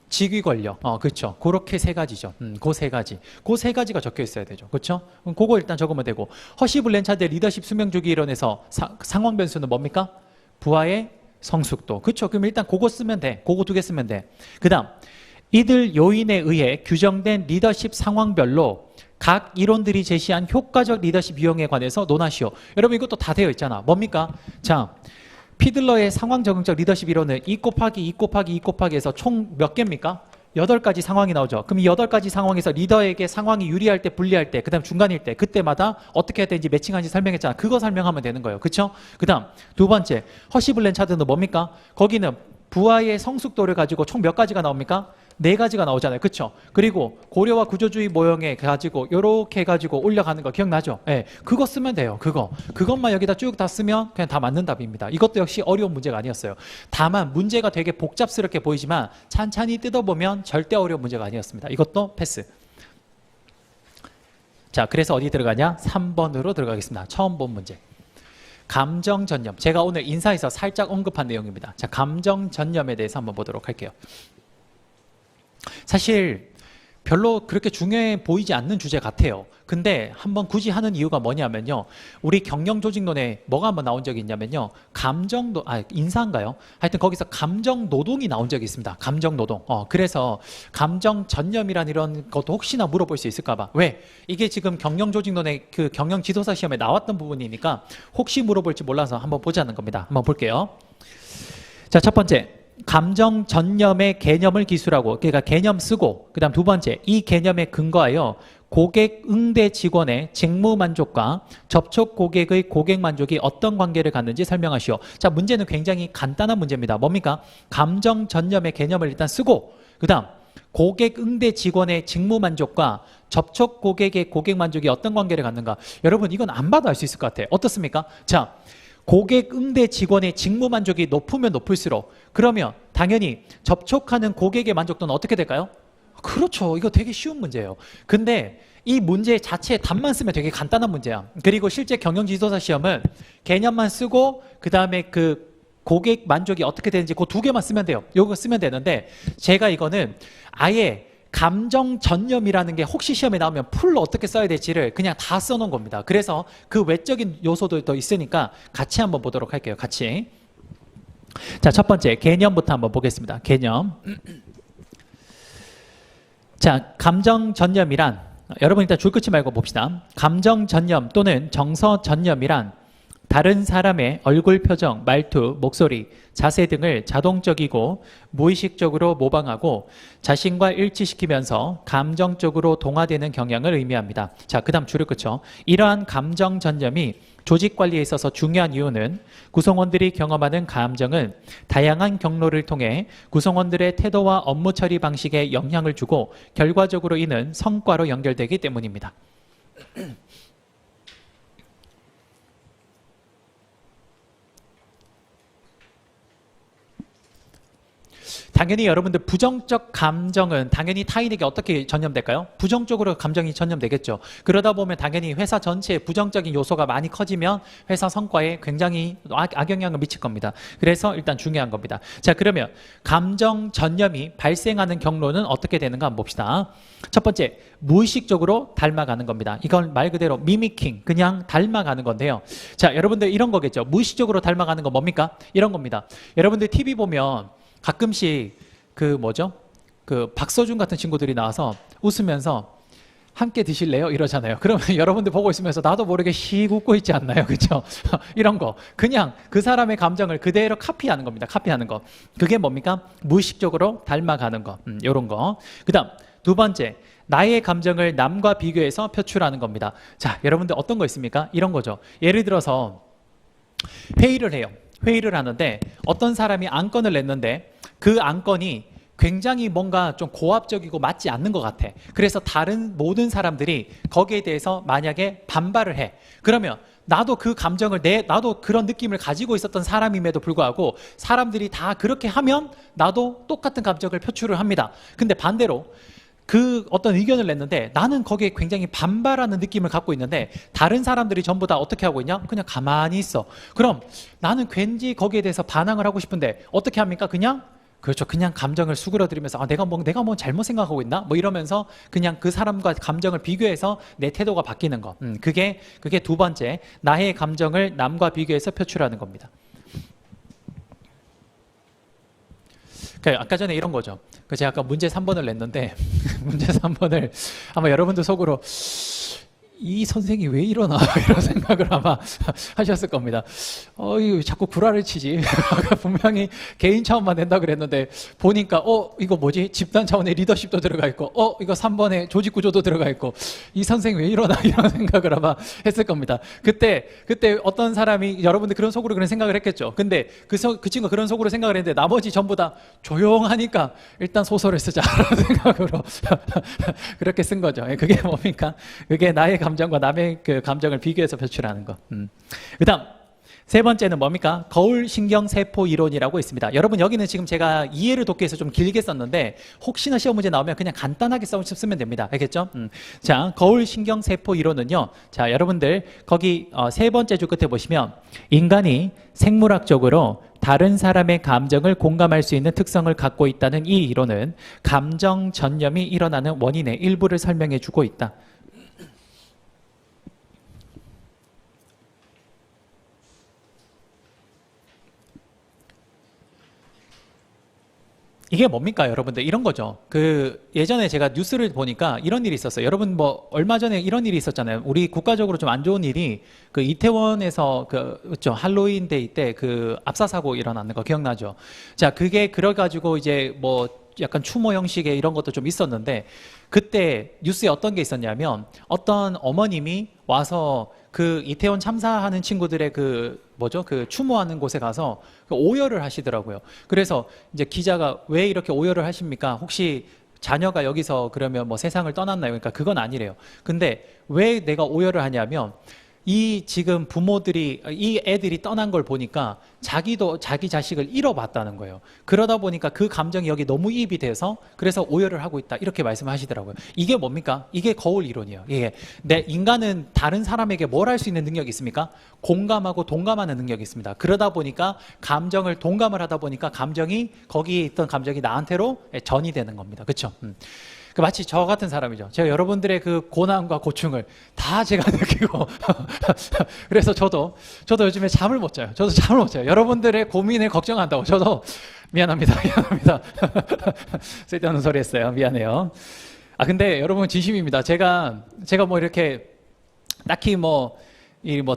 직위 권력. 그렇죠. 그렇게 3가지죠. 그 3가지. 그 3가지가 적혀 있어야 되죠. 그렇죠? 그거 일단 적으면 되고. 허시 블렌차드의 리더십 수명주기 이론에서 상황 변수는 뭡니까? 부하의 성숙도. 그렇죠. 그럼 일단 그거 쓰면 돼. 그거 2개 쓰면 돼. 그 다음 이들 요인에 의해 규정된 리더십 상황별로 각 이론들이 제시한 효과적 리더십 유형에 관해서 논하시오. 여러분 이것도 다 되어 있잖아. 뭡니까? 자, 피들러의 상황 적응적 리더십 이론은 2 곱하기 2 곱하기 2 곱하기 해서 총 몇 개입니까? 8가지 상황이 나오죠. 그럼 이 8가지 상황에서 리더에게 상황이 유리할 때, 불리할 때, 그 다음 중간일 때, 그때마다 어떻게 해야 되는지 매칭하는지 설명했잖아. 그거 설명하면 되는 거예요. 그렇죠? 그 다음 2번째, 허시 블렌차드는 뭡니까? 거기는 부하의 성숙도를 가지고 총 몇 가지가 나옵니까? 4가지가 나오잖아요. 그렇죠? 그리고 고려와 구조주의 모형에 가지고 요렇게 해가지고 올려가는 거 기억나죠? 예, 그거 쓰면 돼요. 그것만 여기다 쭉 다 쓰면 그냥 다 맞는 답입니다. 이것도 역시 어려운 문제가 아니었어요. 다만 문제가 되게 복잡스럽게 보이지만 찬찬히 뜯어보면 절대 어려운 문제가 아니었습니다. 이것도 패스. 자, 그래서 어디 들어가냐? 3번으로 들어가겠습니다. 처음 본 문제. 감정 전념. 제가 오늘 인사에서 살짝 언급한 내용입니다. 자, 감정 전념에 대해서 한번 보도록 할게요. 사실 별로 그렇게 중요해 보이지 않는 주제 같아요. 근데 한번 굳이 하는 이유가 뭐냐면요. 우리 경영조직론에 뭐가 한번 나온 적이 있냐면요. 인사인가요? 하여튼 거기서 감정노동이 나온 적이 있습니다. 감정노동. 그래서 감정전념이란 이런 것도 혹시나 물어볼 수 있을까 봐. 왜? 이게 지금 경영조직론의 그 경영지도사 시험에 나왔던 부분이니까 혹시 물어볼지 몰라서 한번 보자는 겁니다. 한번 볼게요. 자, 첫 번째. 감정 전념의 개념을 기술하고, 그러니까 개념 쓰고, 그 다음 2번째, 이 개념에 근거하여 고객 응대 직원의 직무 만족과 접촉 고객의 고객 만족이 어떤 관계를 갖는지 설명하시오. 자, 문제는 굉장히 간단한 문제입니다. 뭡니까? 감정 전념의 개념을 일단 쓰고, 그 다음 고객 응대 직원의 직무 만족과 접촉 고객의 고객 만족이 어떤 관계를 갖는가. 여러분 이건 안 봐도 알 수 있을 것 같아요. 어떻습니까? 자, 고객 응대 직원의 직무 만족이 높으면 높을수록 그러면 당연히 접촉하는 고객의 만족도는 어떻게 될까요? 그렇죠. 이거 되게 쉬운 문제예요. 근데 이 문제 자체에 답만 쓰면 되게 간단한 문제야. 그리고 실제 경영지도사 시험은 개념만 쓰고 그 다음에 그 고객 만족이 어떻게 되는지 그 2개만 쓰면 돼요. 이거 쓰면 되는데 제가 이거는 아예 감정 전념이라는 게 혹시 시험에 나오면 풀로 어떻게 써야 될지를 그냥 다 써놓은 겁니다. 그래서 그 외적인 요소도 더 있으니까 같이 한번 보도록 할게요. 같이. 자, 첫 번째 개념부터 한번 보겠습니다. 개념. 자, 감정 전념이란 여러분 일단 줄 끊지 말고 봅시다. 감정 전념 또는 정서 전념이란 다른 사람의 얼굴 표정, 말투, 목소리, 자세 등을 자동적이고 무의식적으로 모방하고 자신과 일치시키면서 감정적으로 동화되는 경향을 의미합니다. 자, 그 다음 줄을 끊죠. 이러한 감정 전념이 조직 관리에 있어서 중요한 이유는 구성원들이 경험하는 감정은 다양한 경로를 통해 구성원들의 태도와 업무 처리 방식에 영향을 주고 결과적으로 이는 성과로 연결되기 때문입니다. 당연히 여러분들 부정적 감정은 당연히 타인에게 어떻게 전염될까요? 부정적으로 감정이 전염되겠죠. 그러다 보면 당연히 회사 전체에 부정적인 요소가 많이 커지면 회사 성과에 굉장히 악영향을 미칠 겁니다. 그래서 일단 중요한 겁니다. 자, 그러면 감정 전염이 발생하는 경로는 어떻게 되는가 한번 봅시다. 첫 번째, 무의식적으로 닮아가는 겁니다. 이건 말 그대로 미미킹, 그냥 닮아가는 건데요. 자, 여러분들 이런 거겠죠. 무의식적으로 닮아가는 건 뭡니까? 이런 겁니다. 여러분들 TV 보면 가끔씩 그 뭐죠? 그 박서준 같은 친구들이 나와서 웃으면서 함께 드실래요? 이러잖아요. 그러면 여러분들 보고 있으면서 나도 모르게 씩 웃고 있지 않나요? 그렇죠? 이런 거. 그냥 그 사람의 감정을 그대로 카피하는 겁니다. 카피하는 거. 그게 뭡니까? 무의식적으로 닮아가는 거. 이런 거. 그다음 두 번째, 나의 감정을 남과 비교해서 표출하는 겁니다. 자, 여러분들 어떤 거 있습니까? 이런 거죠. 예를 들어서 회의를 해요. 회의를 하는데 어떤 사람이 안건을 냈는데 그 안건이 굉장히 뭔가 좀 고압적이고 맞지 않는 것 같아. 그래서 다른 모든 사람들이 거기에 대해서 만약에 반발을 해. 그러면 나도 그 감정을 나도 그런 느낌을 가지고 있었던 사람임에도 불구하고 사람들이 다 그렇게 하면 나도 똑같은 감정을 표출을 합니다. 근데 반대로 그 어떤 의견을 냈는데 나는 거기에 굉장히 반발하는 느낌을 갖고 있는데 다른 사람들이 전부 다 어떻게 하고 있냐? 그냥 가만히 있어. 그럼 나는 왠지 거기에 대해서 반항을 하고 싶은데 어떻게 합니까? 그냥 그렇죠. 그냥 감정을 수그러들이면서 내가 뭐 잘못 생각하고 있나? 뭐 이러면서 그냥 그 사람과 감정을 비교해서 내 태도가 바뀌는 거. 그게 두 번째, 나의 감정을 남과 비교해서 표출하는 겁니다. 그러니까 아까 전에 이런 거죠. 제가 아까 문제 3번을 냈는데 문제 3번을 아마 여러분들 속으로 이 선생이 왜 이러나 이런 생각을 아마 하셨을 겁니다. 이거 자꾸 구라를 치지. 분명히 개인 차원만 낸다 그랬는데 보니까 이거 뭐지? 집단 차원의 리더십도 들어가 있고 이거 3번에 조직 구조도 들어가 있고 이 선생 왜 이러나 이런 생각을 아마 했을 겁니다. 그때 어떤 사람이 여러분들 그런 속으로 그런 생각을 했겠죠. 근데 그 친구가 그런 속으로 생각을 했는데 나머지 전부 다 조용하니까 일단 소설을 쓰자라는 생각으로 그렇게 쓴 거죠. 그게 뭡니까? 그게 나의 감정과 남의 그 감정을 비교해서 표출하는 거. 그다음 세 번째는 뭡니까? 거울 신경 세포 이론이라고 있습니다. 여러분 여기는 지금 제가 이해를 돕기 위해서 좀 길게 썼는데 혹시나 시험 문제 나오면 그냥 간단하게 쓰면 됩니다. 알겠죠? 자, 거울 신경 세포 이론은요. 자, 여러분들 거기 세 번째 줄 끝에 보시면 인간이 생물학적으로 다른 사람의 감정을 공감할 수 있는 특성을 갖고 있다는 이 이론은 감정 전염이 일어나는 원인의 일부를 설명해 주고 있다. 이게 뭡니까 여러분들? 이런 거죠. 예전에 제가 뉴스를 보니까 이런 일이 있었어요. 여러분 뭐 얼마 전에 이런 일이 있었잖아요. 우리 국가적으로 좀 안 좋은 일이 이태원에서 그렇죠. 할로윈 데이 때 압사 사고 일어나는 거 기억나죠? 자, 그게 그래가지고 이제 뭐 약간 추모 형식의 이런 것도 좀 있었는데 그때 뉴스에 어떤 게 있었냐면 어떤 어머님이 와서 이태원 참사하는 친구들의 추모하는 곳에 가서 오열을 하시더라고요. 그래서 이제 기자가 왜 이렇게 오열을 하십니까? 혹시 자녀가 여기서 그러면 뭐 세상을 떠났나요? 그러니까 그건 아니래요. 근데 왜 내가 오열을 하냐면 지금 부모들이 이 애들이 떠난 걸 보니까 자기도 자기 자식을 잃어봤다는 거예요. 그러다 보니까 그 감정이 여기 너무 이입이 돼서 그래서 오열을 하고 있다 이렇게 말씀하시더라고요. 이게 뭡니까? 이게 거울 이론이에요. 인간은 다른 사람에게 뭘 할 수 있는 능력이 있습니까? 공감하고 동감하는 능력이 있습니다. 그러다 보니까 감정을 동감을 하다 보니까 거기에 있던 감정이 나한테로 전이 되는 겁니다. 그렇죠? 마치 저 같은 사람이죠. 제가 여러분들의 고난과 고충을 다 제가 느끼고 그래서 저도 요즘에 잠을 못 자요. 여러분들의 고민을 걱정한다고 저도 미안합니다. 쓸데없는 소리 했어요. 미안해요. 근데 여러분 진심입니다. 제가 뭐 이렇게 딱히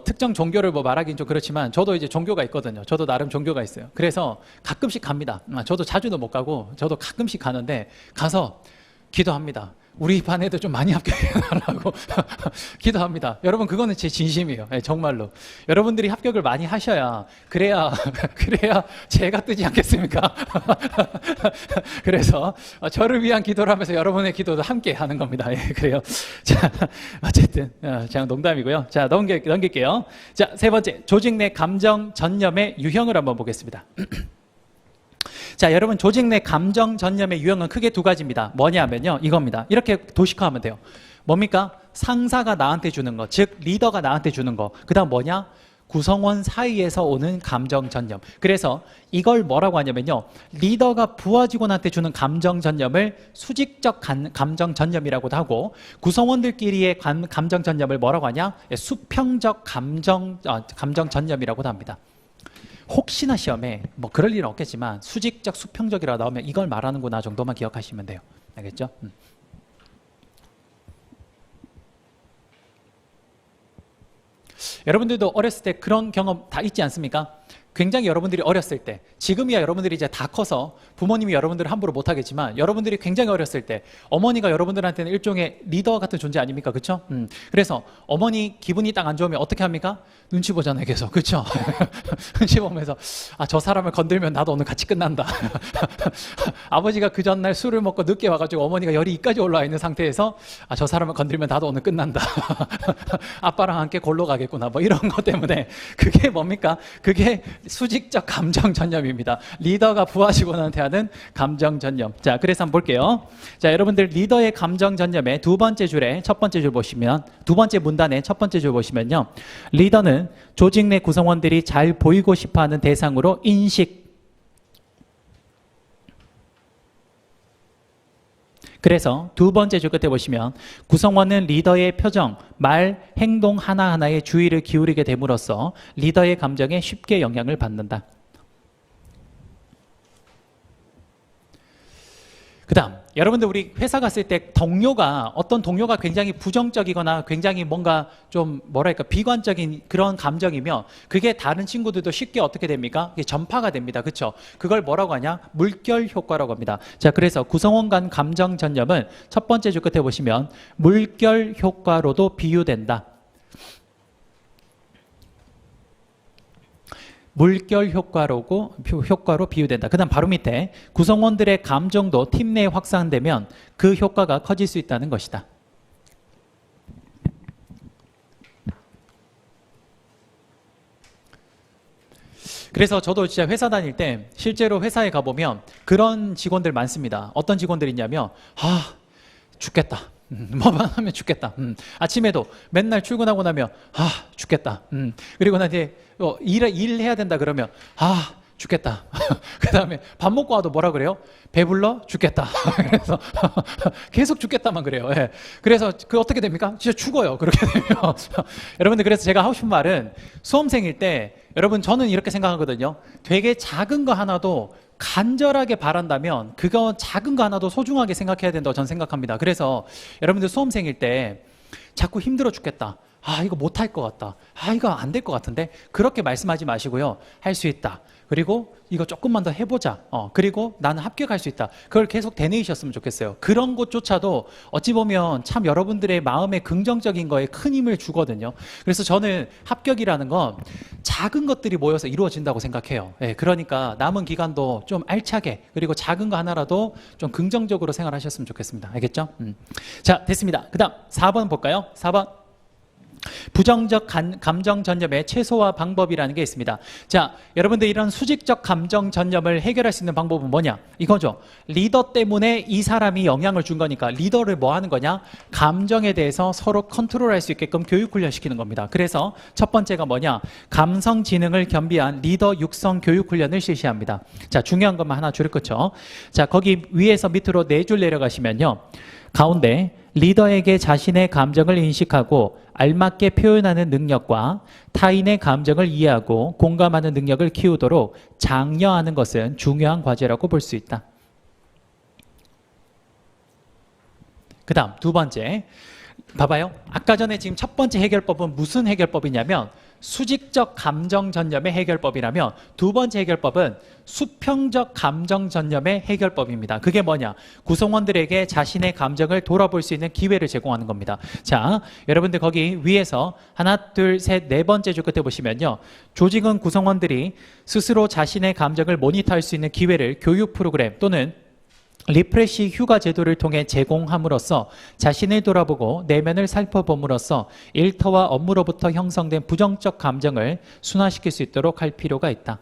특정 종교를 말하긴 좀 그렇지만 저도 이제 종교가 있거든요. 저도 나름 종교가 있어요. 그래서 가끔씩 갑니다. 저도 자주는 못 가고 저도 가끔씩 가는데 가서 기도합니다. 우리 반 애들 좀 많이 합격해달라고 기도합니다. 여러분 그거는 제 진심이에요. 정말로. 여러분들이 합격을 많이 하셔야 그래야 제가 뜨지 않겠습니까? 그래서 저를 위한 기도를 하면서 여러분의 기도도 함께 하는 겁니다. 그래요. 자, 어쨌든 그냥 농담이고요. 자, 넘길게요. 자, 세 번째, 조직 내 감정 전염의 유형을 한번 보겠습니다. 자, 여러분 조직 내 감정 전념의 유형은 크게 두 가지입니다. 뭐냐면요, 이겁니다. 이렇게 도식화하면 돼요. 뭡니까? 상사가 나한테 주는 거, 즉 리더가 나한테 주는 거. 그 다음 뭐냐? 구성원 사이에서 오는 감정 전념. 그래서 이걸 뭐라고 하냐면요, 리더가 부하 직원한테 주는 감정 전념을 수직적 감정 전념이라고도 하고, 구성원들끼리의 감정 전념을 뭐라고 하냐? 수평적 감정 전념이라고도 합니다. 혹시나 시험에 뭐 그럴 일은 없겠지만 수직적 수평적이라 나오면 이걸 말하는구나 정도만 기억하시면 돼요. 알겠죠? 여러분들도 어렸을 때 그런 경험 다 있지 않습니까? 굉장히 여러분들이 어렸을 때, 지금이야 여러분들이 이제 다 커서 부모님이 여러분들을 함부로 못하겠지만, 여러분들이 굉장히 어렸을 때 어머니가 여러분들한테는 일종의 리더 같은 존재 아닙니까? 그렇죠? 그래서 어머니 기분이 딱 안 좋으면 어떻게 합니까? 눈치 보잖아요, 계속. 그렇죠? 눈치 보면서 저 사람을 건들면 나도 오늘 같이 끝난다. 아버지가 그 전날 술을 먹고 늦게 와가지고 어머니가 열이 이까지 올라와 있는 상태에서 저 사람을 건들면 나도 오늘 끝난다. 아빠랑 함께 골로 가겠구나, 뭐 이런 것 때문에. 그게 뭡니까? 그게 수직적 감정 전념입니다. 리더가 부하 직원한테 하는 감정 전념. 자, 그래서 한번 볼게요. 자, 여러분들 리더의 감정 전념의 두 번째 줄에 첫 번째 줄 보시면, 두 번째 문단의 첫 번째 줄 보시면요, 리더는 조직 내 구성원들이 잘 보이고 싶어하는 대상으로 인식. 그래서 두 번째 줄 끝에 보시면 구성원은 리더의 표정, 말, 행동 하나하나에 주의를 기울이게 됨으로써 리더의 감정에 쉽게 영향을 받는다. 그 다음, 여러분들 우리 회사 갔을 때 어떤 동료가 굉장히 부정적이거나 굉장히 뭔가 좀 뭐랄까 비관적인 그런 감정이며, 그게 다른 친구들도 쉽게 어떻게 됩니까? 이게 전파가 됩니다. 그렇죠? 그걸 뭐라고 하냐? 물결 효과라고 합니다. 자, 그래서 구성원 간 감정 전념은 첫 번째 줄 끝에 보시면 물결 효과로도 비유된다. 물결 효과로 비유된다. 그 다음 바로 밑에 구성원들의 감정도 팀 내에 확산되면 그 효과가 커질 수 있다는 것이다. 그래서 저도 진짜 회사 다닐 때 실제로 회사에 가보면 그런 직원들 많습니다. 어떤 직원들이 있냐면 죽겠다. 뭐만 하면 죽겠다. 아침에도 맨날 출근하고 나면 죽겠다. 그리고 나 이제 일해야 된다 그러면 죽겠다. 그 다음에 밥 먹고 와도 뭐라 그래요? 배불러? 죽겠다. 그래서 계속 죽겠다만 그래요. 예. 그래서 어떻게 됩니까? 진짜 죽어요. 그렇게 되면. 여러분들, 그래서 제가 하고 싶은 말은, 수험생일 때 여러분, 저는 이렇게 생각하거든요. 되게 작은 거 하나도 간절하게 바란다면 그거 작은 거 하나도 소중하게 생각해야 된다고 저는 생각합니다. 그래서 여러분들 수험생일 때 자꾸 힘들어 죽겠다, 이거 못할 것 같다, 이거 안 될 것 같은데, 그렇게 말씀하지 마시고요. 할 수 있다. 그리고 이거 조금만 더 해보자. 그리고 나는 합격할 수 있다. 그걸 계속 되뇌이셨으면 좋겠어요. 그런 것조차도 어찌 보면 참 여러분들의 마음의 긍정적인 거에 큰 힘을 주거든요. 그래서 저는 합격이라는 건 작은 것들이 모여서 이루어진다고 생각해요. 그러니까 남은 기간도 좀 알차게, 그리고 작은 거 하나라도 좀 긍정적으로 생활하셨으면 좋겠습니다. 알겠죠? 자, 됐습니다. 그 다음 4번 볼까요? 4번. 부정적 감정 전념의 최소화 방법이라는 게 있습니다. 자, 여러분들 이런 수직적 감정 전념을 해결할 수 있는 방법은 뭐냐? 이거죠. 리더 때문에 이 사람이 영향을 준 거니까 리더를 뭐 하는 거냐? 감정에 대해서 서로 컨트롤할 수 있게끔 교육 훈련시키는 겁니다. 그래서 첫 번째가 뭐냐? 감성 지능을 겸비한 리더 육성 교육 훈련을 실시합니다. 자, 중요한 것만 하나 줄일 거죠. 자, 거기 위에서 밑으로 4줄 내려가시면요, 가운데 리더에게 자신의 감정을 인식하고 알맞게 표현하는 능력과 타인의 감정을 이해하고 공감하는 능력을 키우도록 장려하는 것은 중요한 과제라고 볼 수 있다. 그 다음 두 번째, 봐봐요. 아까 전에 지금 첫 번째 해결법은 무슨 해결법이냐면 수직적 감정 전념의 해결법이라면, 두 번째 해결법은 수평적 감정 전념의 해결법입니다. 그게 뭐냐? 구성원들에게 자신의 감정을 돌아볼 수 있는 기회를 제공하는 겁니다. 자, 여러분들 거기 위에서 하나, 둘, 셋, 네 번째 줄 끝에 보시면요, 조직은 구성원들이 스스로 자신의 감정을 모니터할 수 있는 기회를 교육 프로그램 또는 리프레시 휴가 제도를 통해 제공함으로써 자신을 돌아보고 내면을 살펴봄으로써 일터와 업무로부터 형성된 부정적 감정을 순화시킬 수 있도록 할 필요가 있다.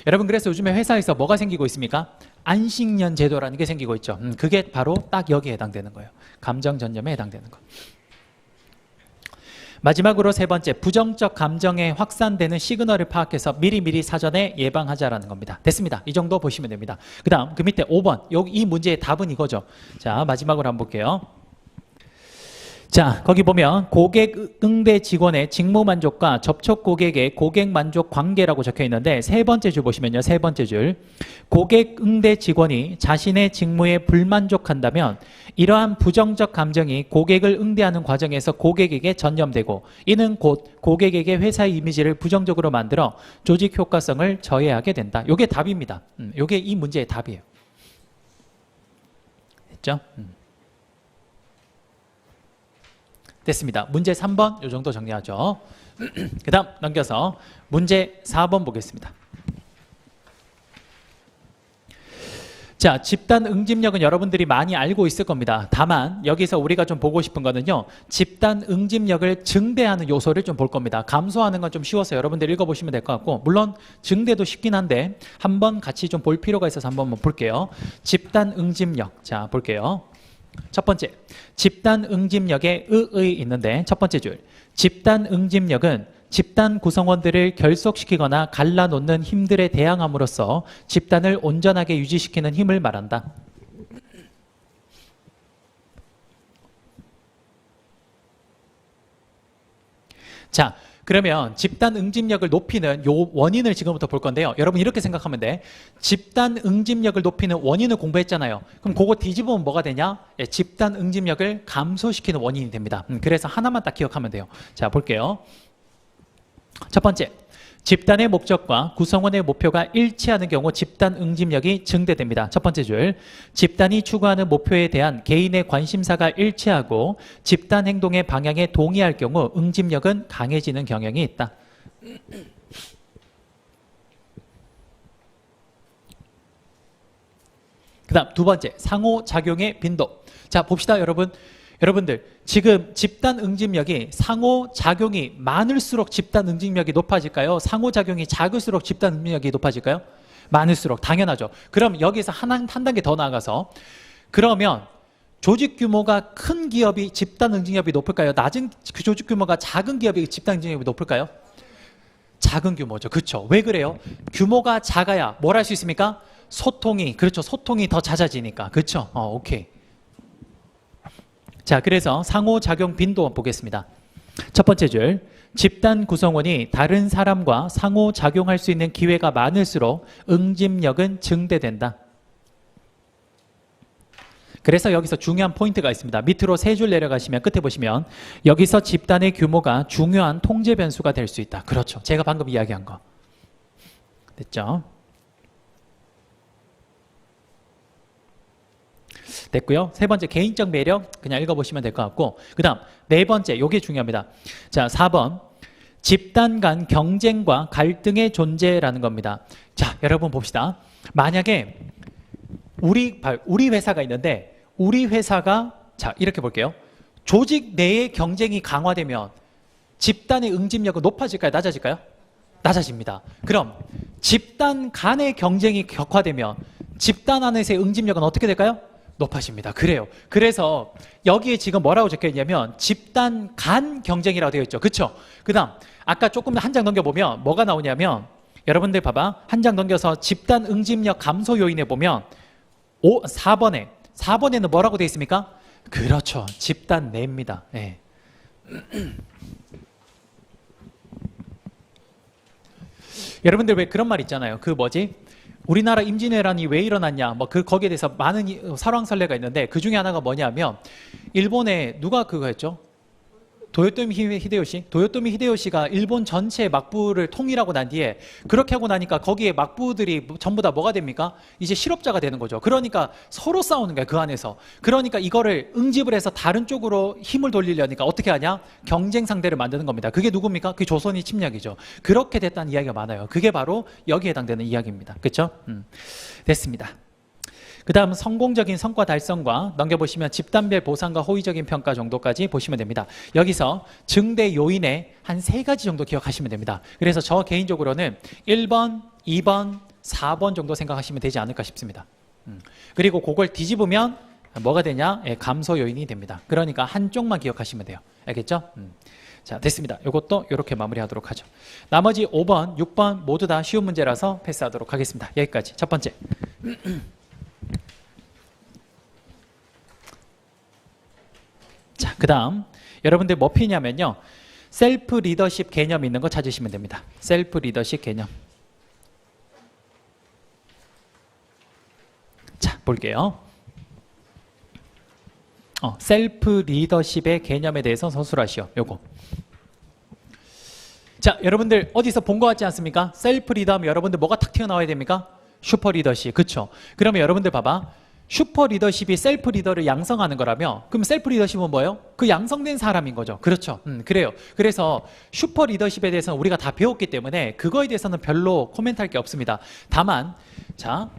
여러분 그래서 요즘에 회사에서 뭐가 생기고 있습니까? 안식년 제도라는 게 생기고 있죠. 그게 바로 딱 여기에 해당되는 거예요. 감정 전념에 해당되는 거. 마지막으로 세 번째, 부정적 감정에 확산되는 시그널을 파악해서 미리미리 사전에 예방하자라는 겁니다. 됐습니다. 이 정도 보시면 됩니다. 그 다음 그 밑에 5번, 이 문제의 답은 이거죠. 자, 마지막으로 한번 볼게요. 자, 거기 보면 고객 응대 직원의 직무 만족과 접촉 고객의 고객 만족 관계라고 적혀 있는데 세 번째 줄 보시면요. 세 번째 줄. 고객 응대 직원이 자신의 직무에 불만족한다면 이러한 부정적 감정이 고객을 응대하는 과정에서 고객에게 전염되고 이는 곧 고객에게 회사의 이미지를 부정적으로 만들어 조직 효과성을 저해하게 된다. 이게 답입니다. 이게 이 문제의 답이에요. 됐죠? 됐습니다. 문제 3번 이 정도 정리하죠. 그 다음 넘겨서 문제 4번 보겠습니다. 자, 집단 응집력은 여러분들이 많이 알고 있을 겁니다. 다만 여기서 우리가 좀 보고 싶은 거는요, 집단 응집력을 증대하는 요소를 좀 볼 겁니다. 감소하는 건 좀 쉬워서 여러분들 읽어보시면 될 것 같고, 물론 증대도 쉽긴 한데 한번 같이 좀 볼 필요가 있어서 한번 볼게요. 집단 응집력, 자 볼게요. 첫 번째, 집단 응집력에 의의 있는데 첫 번째 줄, 집단 응집력은 집단 구성원들을 결속시키거나 갈라놓는 힘들에 대항함으로써 집단을 온전하게 유지시키는 힘을 말한다. 자, 그러면 집단 응집력을 높이는 요 원인을 지금부터 볼 건데요. 여러분 이렇게 생각하면 돼. 집단 응집력을 높이는 원인을 공부했잖아요. 그럼 그거 뒤집으면 뭐가 되냐? 예, 집단 응집력을 감소시키는 원인이 됩니다. 그래서 하나만 딱 기억하면 돼요. 자, 볼게요. 첫 번째, 집단의 목적과 구성원의 목표가 일치하는 경우 집단 응집력이 증대됩니다. 첫 번째 줄, 집단이 추구하는 목표에 대한 개인의 관심사가 일치하고 집단 행동의 방향에 동의할 경우 응집력은 강해지는 경향이 있다. 그 다음 두 번째, 상호작용의 빈도. 자, 봅시다 여러분. 여러분들 지금 집단 응집력이 상호작용이 많을수록 집단 응집력이 높아질까요? 상호작용이 작을수록 집단 응집력이 높아질까요? 많을수록 당연하죠. 그럼 여기서 한 단계 더 나아가서 그러면 조직 규모가 큰 기업이 집단 응집력이 높을까요? 낮은 조직 규모가 작은 기업이 집단 응집력이 높을까요? 작은 규모죠. 그렇죠. 왜 그래요? 규모가 작아야 뭘 할 수 있습니까? 소통이, 그렇죠. 소통이 더 잦아지니까. 그렇죠. 오케이. 자, 그래서 상호작용 빈도 보겠습니다. 첫 번째 줄, 집단 구성원이 다른 사람과 상호작용할 수 있는 기회가 많을수록 응집력은 증대된다. 그래서 여기서 중요한 포인트가 있습니다. 밑으로 세 줄 내려가시면 끝에 보시면 여기서 집단의 규모가 중요한 통제 변수가 될 수 있다. 그렇죠. 제가 방금 이야기한 거. 됐죠? 됐고요. 세 번째, 개인적 매력 그냥 읽어보시면 될 것 같고, 그 다음 네 번째, 이게 중요합니다. 자, 4번, 집단 간 경쟁과 갈등의 존재라는 겁니다. 자, 여러분 봅시다. 만약에 우리 회사가 있는데 우리 회사가, 자 이렇게 볼게요. 조직 내의 경쟁이 강화되면 집단의 응집력은 높아질까요? 낮아질까요? 낮아집니다. 그럼 집단 간의 경쟁이 격화되면 집단 안에서의 응집력은 어떻게 될까요? 높아집니다. 그래요. 그래서 여기에 지금 뭐라고 적혀 있냐면 집단 간 경쟁이라고 되어 있죠. 그렇죠? 그 다음 아까 조금 한 장 넘겨보면 뭐가 나오냐면 여러분들 봐봐. 한 장 넘겨서 집단 응집력 감소 요인에 보면 4번에는 뭐라고 되어 있습니까? 그렇죠. 집단 내입니다. 네. 여러분들 왜 그런 말 있잖아요. 그 뭐지? 우리나라 임진왜란이 왜 일어났냐, 거기에 대해서 많은 설왕설래가 있는데 그 중에 하나가 뭐냐면 일본에 누가 그거 했죠? 도요토미 히데요시가 일본 전체 막부를 통일하고 난 뒤에 그렇게 하고 나니까 거기에 막부들이 전부 다 뭐가 됩니까? 이제 실업자가 되는 거죠. 그러니까 서로 싸우는 거야, 그 안에서. 그러니까 이거를 응집을 해서 다른 쪽으로 힘을 돌리려니까 어떻게 하냐? 경쟁 상대를 만드는 겁니다. 그게 누굽니까? 그게 조선이 침략이죠. 그렇게 됐다는 이야기가 많아요. 그게 바로 여기에 해당되는 이야기입니다. 그렇죠? 됐습니다. 그 다음 성공적인 성과 달성과 넘겨보시면 집단별 보상과 호의적인 평가 정도까지 보시면 됩니다. 여기서 증대 요인에 한 3가지 정도 기억하시면 됩니다. 그래서 저 개인적으로는 1번, 2번, 4번 정도 생각하시면 되지 않을까 싶습니다. 그리고 그걸 뒤집으면 뭐가 되냐? 예, 감소 요인이 됩니다. 그러니까 한쪽만 기억하시면 돼요. 알겠죠? 자, 됐습니다. 이것도 이렇게 마무리하도록 하죠. 나머지 5번, 6번 모두 다 쉬운 문제라서 패스하도록 하겠습니다. 여기까지. 첫 번째. 자, 그 다음 여러분들 뭐 피냐면요, 셀프 리더십 개념 있는 거 찾으시면 됩니다. 셀프 리더십 개념. 자, 볼게요. 셀프 리더십의 개념에 대해서 서술하시오. 요거. 자, 여러분들 어디서 본 것 같지 않습니까? 셀프 리더 하면 여러분들 뭐가 탁 튀어나와야 됩니까? 슈퍼 리더십. 그쵸? 그러면 여러분들 봐봐. 슈퍼 리더십이 셀프 리더를 양성하는 거라며, 그럼 셀프 리더십은 뭐예요? 그 양성된 사람인 거죠. 그렇죠? 그래요. 그래서 슈퍼 리더십에 대해서는 우리가 다 배웠기 때문에 그거에 대해서는 별로 코멘트할 게 없습니다. 다만, 자,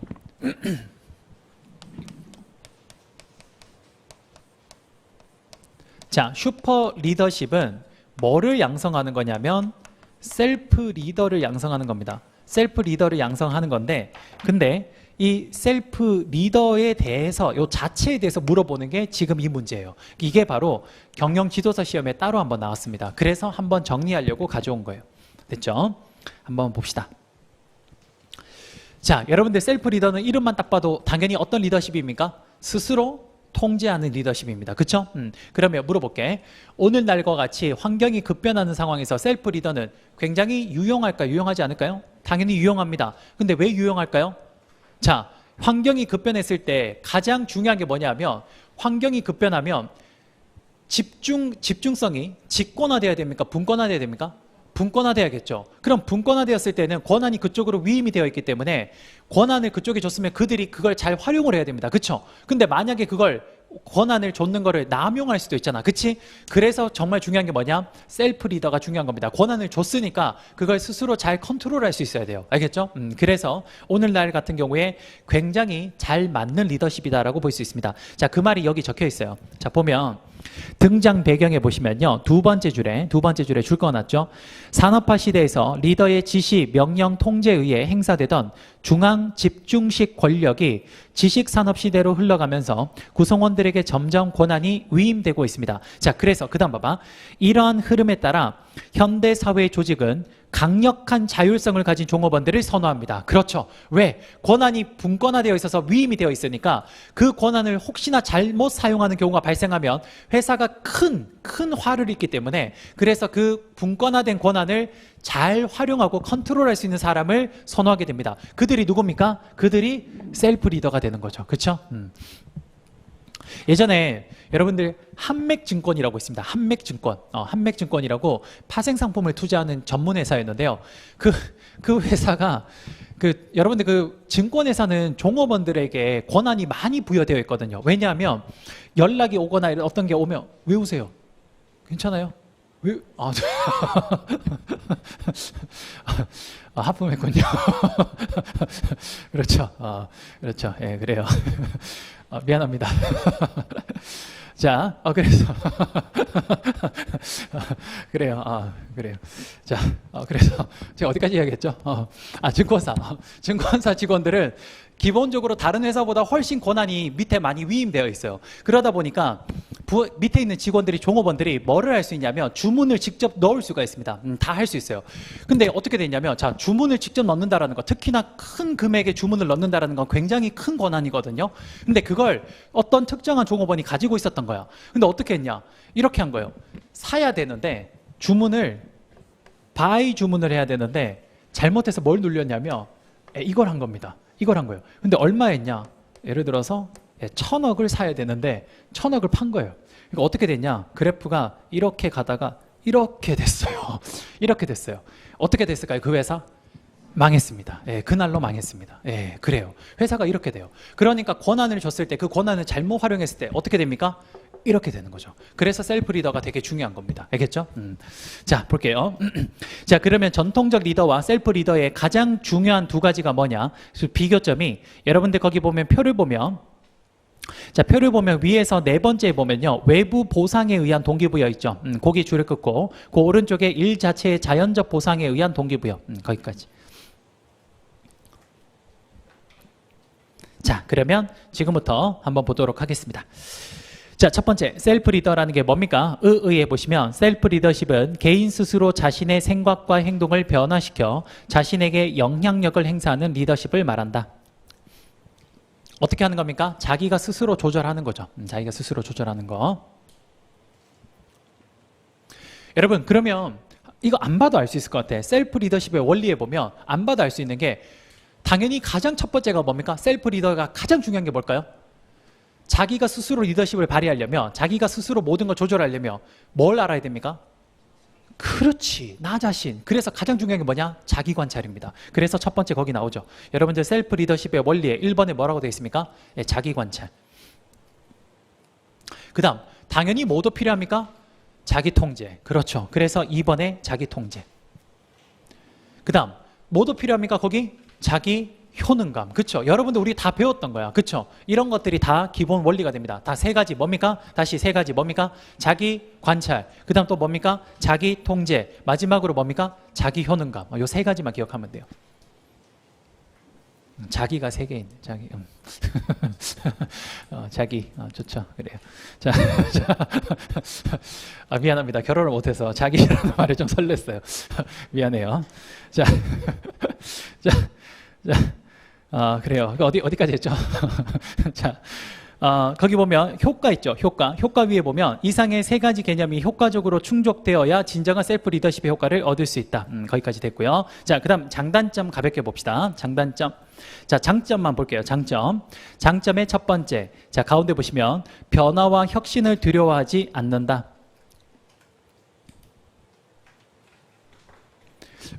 자, 슈퍼 리더십은 뭐를 양성하는 거냐면 셀프 리더를 양성하는 겁니다. 셀프 리더를 양성하는 건데, 근데 이 셀프 리더에 대해서, 요 자체에 대해서 물어보는 게 지금 이 문제예요. 이게 바로 경영 지도서 시험에 따로 한번 나왔습니다. 그래서 한번 정리하려고 가져온 거예요. 됐죠? 한번 봅시다. 자, 여러분들 셀프 리더는 이름만 딱 봐도 당연히 어떤 리더십입니까? 스스로 통제하는 리더십입니다. 그쵸? 그러면 물어볼게. 오늘날과 같이 환경이 급변하는 상황에서 셀프 리더는 굉장히 유용할까요? 유용하지 않을까요? 당연히 유용합니다. 근데 왜 유용할까요? 자, 환경이 급변했을 때 가장 중요한 게 뭐냐면, 환경이 급변하면 집중성이 직권화돼야 됩니까? 분권화돼야 됩니까? 분권화돼야겠죠. 그럼 분권화되었을 때는 권한이 그쪽으로 위임이 되어 있기 때문에 권한을 그쪽에 줬으면 그들이 그걸 잘 활용을 해야 됩니다. 그쵸? 근데 만약에 그걸 권한을 줬는 거를 남용할 수도 있잖아. 그치? 그래서 정말 중요한 게 뭐냐? 셀프 리더가 중요한 겁니다. 권한을 줬으니까 그걸 스스로 잘 컨트롤할 수 있어야 돼요. 알겠죠? 그래서 오늘날 같은 경우에 굉장히 잘 맞는 리더십이다라고 볼 수 있습니다. 자, 그 말이 여기 적혀 있어요. 자, 보면 등장 배경에 보시면요, 두 번째 줄에 줄 꺼놨죠. 산업화 시대에서 리더의 지시, 명령, 통제에 의해 행사되던 중앙 집중식 권력이 지식산업 시대로 흘러가면서 구성원들에게 점점 권한이 위임되고 있습니다. 자, 그래서 그 다음 봐봐. 이러한 흐름에 따라 현대 사회의 조직은 강력한 자율성을 가진 종업원들을 선호합니다. 그렇죠. 왜? 권한이 분권화되어 있어서 위임이 되어 있으니까 그 권한을 혹시나 잘못 사용하는 경우가 발생하면 회사가 큰 화를 입기 때문에, 그래서 그 분권화된 권한을 잘 활용하고 컨트롤할 수 있는 사람을 선호하게 됩니다. 그들이 누굽니까? 그들이 셀프 리더가 되는 거죠. 그렇죠? 예전에 여러분들 한맥증권이라고 있습니다. 한맥증권. 한맥증권이라고 파생상품을 투자하는 전문 회사였는데요. 그 회사가 여러분들 그 증권회사는 종업원들에게 권한이 많이 부여되어 있거든요. 왜냐하면 연락이 오거나 어떤 게 오면, 왜 오세요? 괜찮아요? 왜? 하품했군요. 그렇죠. 그렇죠. 예, 그래요. 미안합니다. 자, 그래서 그래요. 그래요. 자, 그래서 제가 어디까지 이야기했죠? 증권사 직원들은 기본적으로 다른 회사보다 훨씬 권한이 밑에 많이 위임되어 있어요. 그러다 보니까 밑에 있는 직원들이, 종업원들이 뭐를 할 수 있냐면 주문을 직접 넣을 수가 있습니다. 다 할 수 있어요. 근데 어떻게 되냐면, 자, 주문을 직접 넣는다라는 거, 특히나 큰 금액의 주문을 넣는다라는 건 굉장히 큰 권한이거든요. 근데 그걸 어떤 특정한 종업원이 가지고 있었던 거야. 근데 어떻게 했냐? 이렇게 한 거예요. 사야 되는데 바이 주문을 해야 되는데 잘못해서 뭘 눌렸냐면 이걸 한 겁니다. 이걸 한 거예요. 근데 얼마 했냐? 예를 들어서 1,000억을 사야 되는데 1,000억을 판 거예요. 그러니까 어떻게 됐냐? 그래프가 이렇게 가다가 이렇게 됐어요. 이렇게 됐어요. 어떻게 됐을까요? 그 회사? 망했습니다. 그날로 망했습니다. 그래요. 회사가 이렇게 돼요. 그러니까 권한을 줬을 때 그 권한을 잘못 활용했을 때 어떻게 됩니까? 이렇게 되는 거죠. 그래서 셀프 리더가 되게 중요한 겁니다. 알겠죠? 자, 볼게요. 자, 그러면 전통적 리더와 셀프 리더의 가장 중요한 두 가지가 뭐냐? 비교점이, 여러분들 거기 보면 표를 보면, 자, 표를 보면 위에서 네 번째에 보면요, 외부 보상에 의한 동기부여 있죠. 거기 줄을 긋고 그 오른쪽에 일 자체의 자연적 보상에 의한 동기부여, 거기까지. 자, 그러면 지금부터 한번 보도록 하겠습니다. 자, 첫 번째 셀프 리더라는 게 뭡니까? 의에 보시면 셀프 리더십은 개인 스스로 자신의 생각과 행동을 변화시켜 자신에게 영향력을 행사하는 리더십을 말한다. 어떻게 하는 겁니까? 자기가 스스로 조절하는 거죠. 자기가 스스로 조절하는 거. 여러분, 그러면 이거 안 봐도 알 수 있을 것 같아. 셀프 리더십의 원리에 보면 안 봐도 알 수 있는 게 당연히 가장 첫 번째가 뭡니까? 셀프 리더가 가장 중요한 게 뭘까요? 자기가 스스로 리더십을 발휘하려면, 자기가 스스로 모든 걸 조절하려면 뭘 알아야 됩니까? 그렇지, 나 자신. 그래서 가장 중요한 게 뭐냐? 자기 관찰입니다. 그래서 첫 번째 거기 나오죠. 여러분들 셀프 리더십의 원리에 1번에 뭐라고 되어 있습니까? 네, 자기 관찰. 그 다음 당연히 뭐도 필요합니까? 자기 통제. 그렇죠. 그래서 2번에 자기 통제. 그 다음 뭐도 필요합니까? 거기 자기 효능감. 그렇죠. 여러분들 우리 다 배웠던 거야. 그렇죠. 이런 것들이 다 기본 원리가 됩니다. 다 세 가지 뭡니까? 다시 세 가지 뭡니까? 자기 관찰. 그 다음 또 뭡니까? 자기 통제. 마지막으로 뭡니까? 자기 효능감. 요 세 가지만 기억하면 돼요. 자기가 세 개 있네. 자기. 자기. 좋죠. 그래요. 자, 미안합니다. 결혼을 못해서 자기라는 말에 좀 설렜어요. 미안해요. 자, 그래요. 어디까지 했죠? 자, 거기 보면 효과 있죠. 효과 위에 보면 이상의 세 가지 개념이 효과적으로 충족되어야 진정한 셀프 리더십의 효과를 얻을 수 있다. 거기까지 됐고요. 자, 그 다음 장단점 가볍게 봅시다. 장단점. 자, 장점만 볼게요. 장점의 첫 번째. 자, 가운데 보시면 변화와 혁신을 두려워하지 않는다.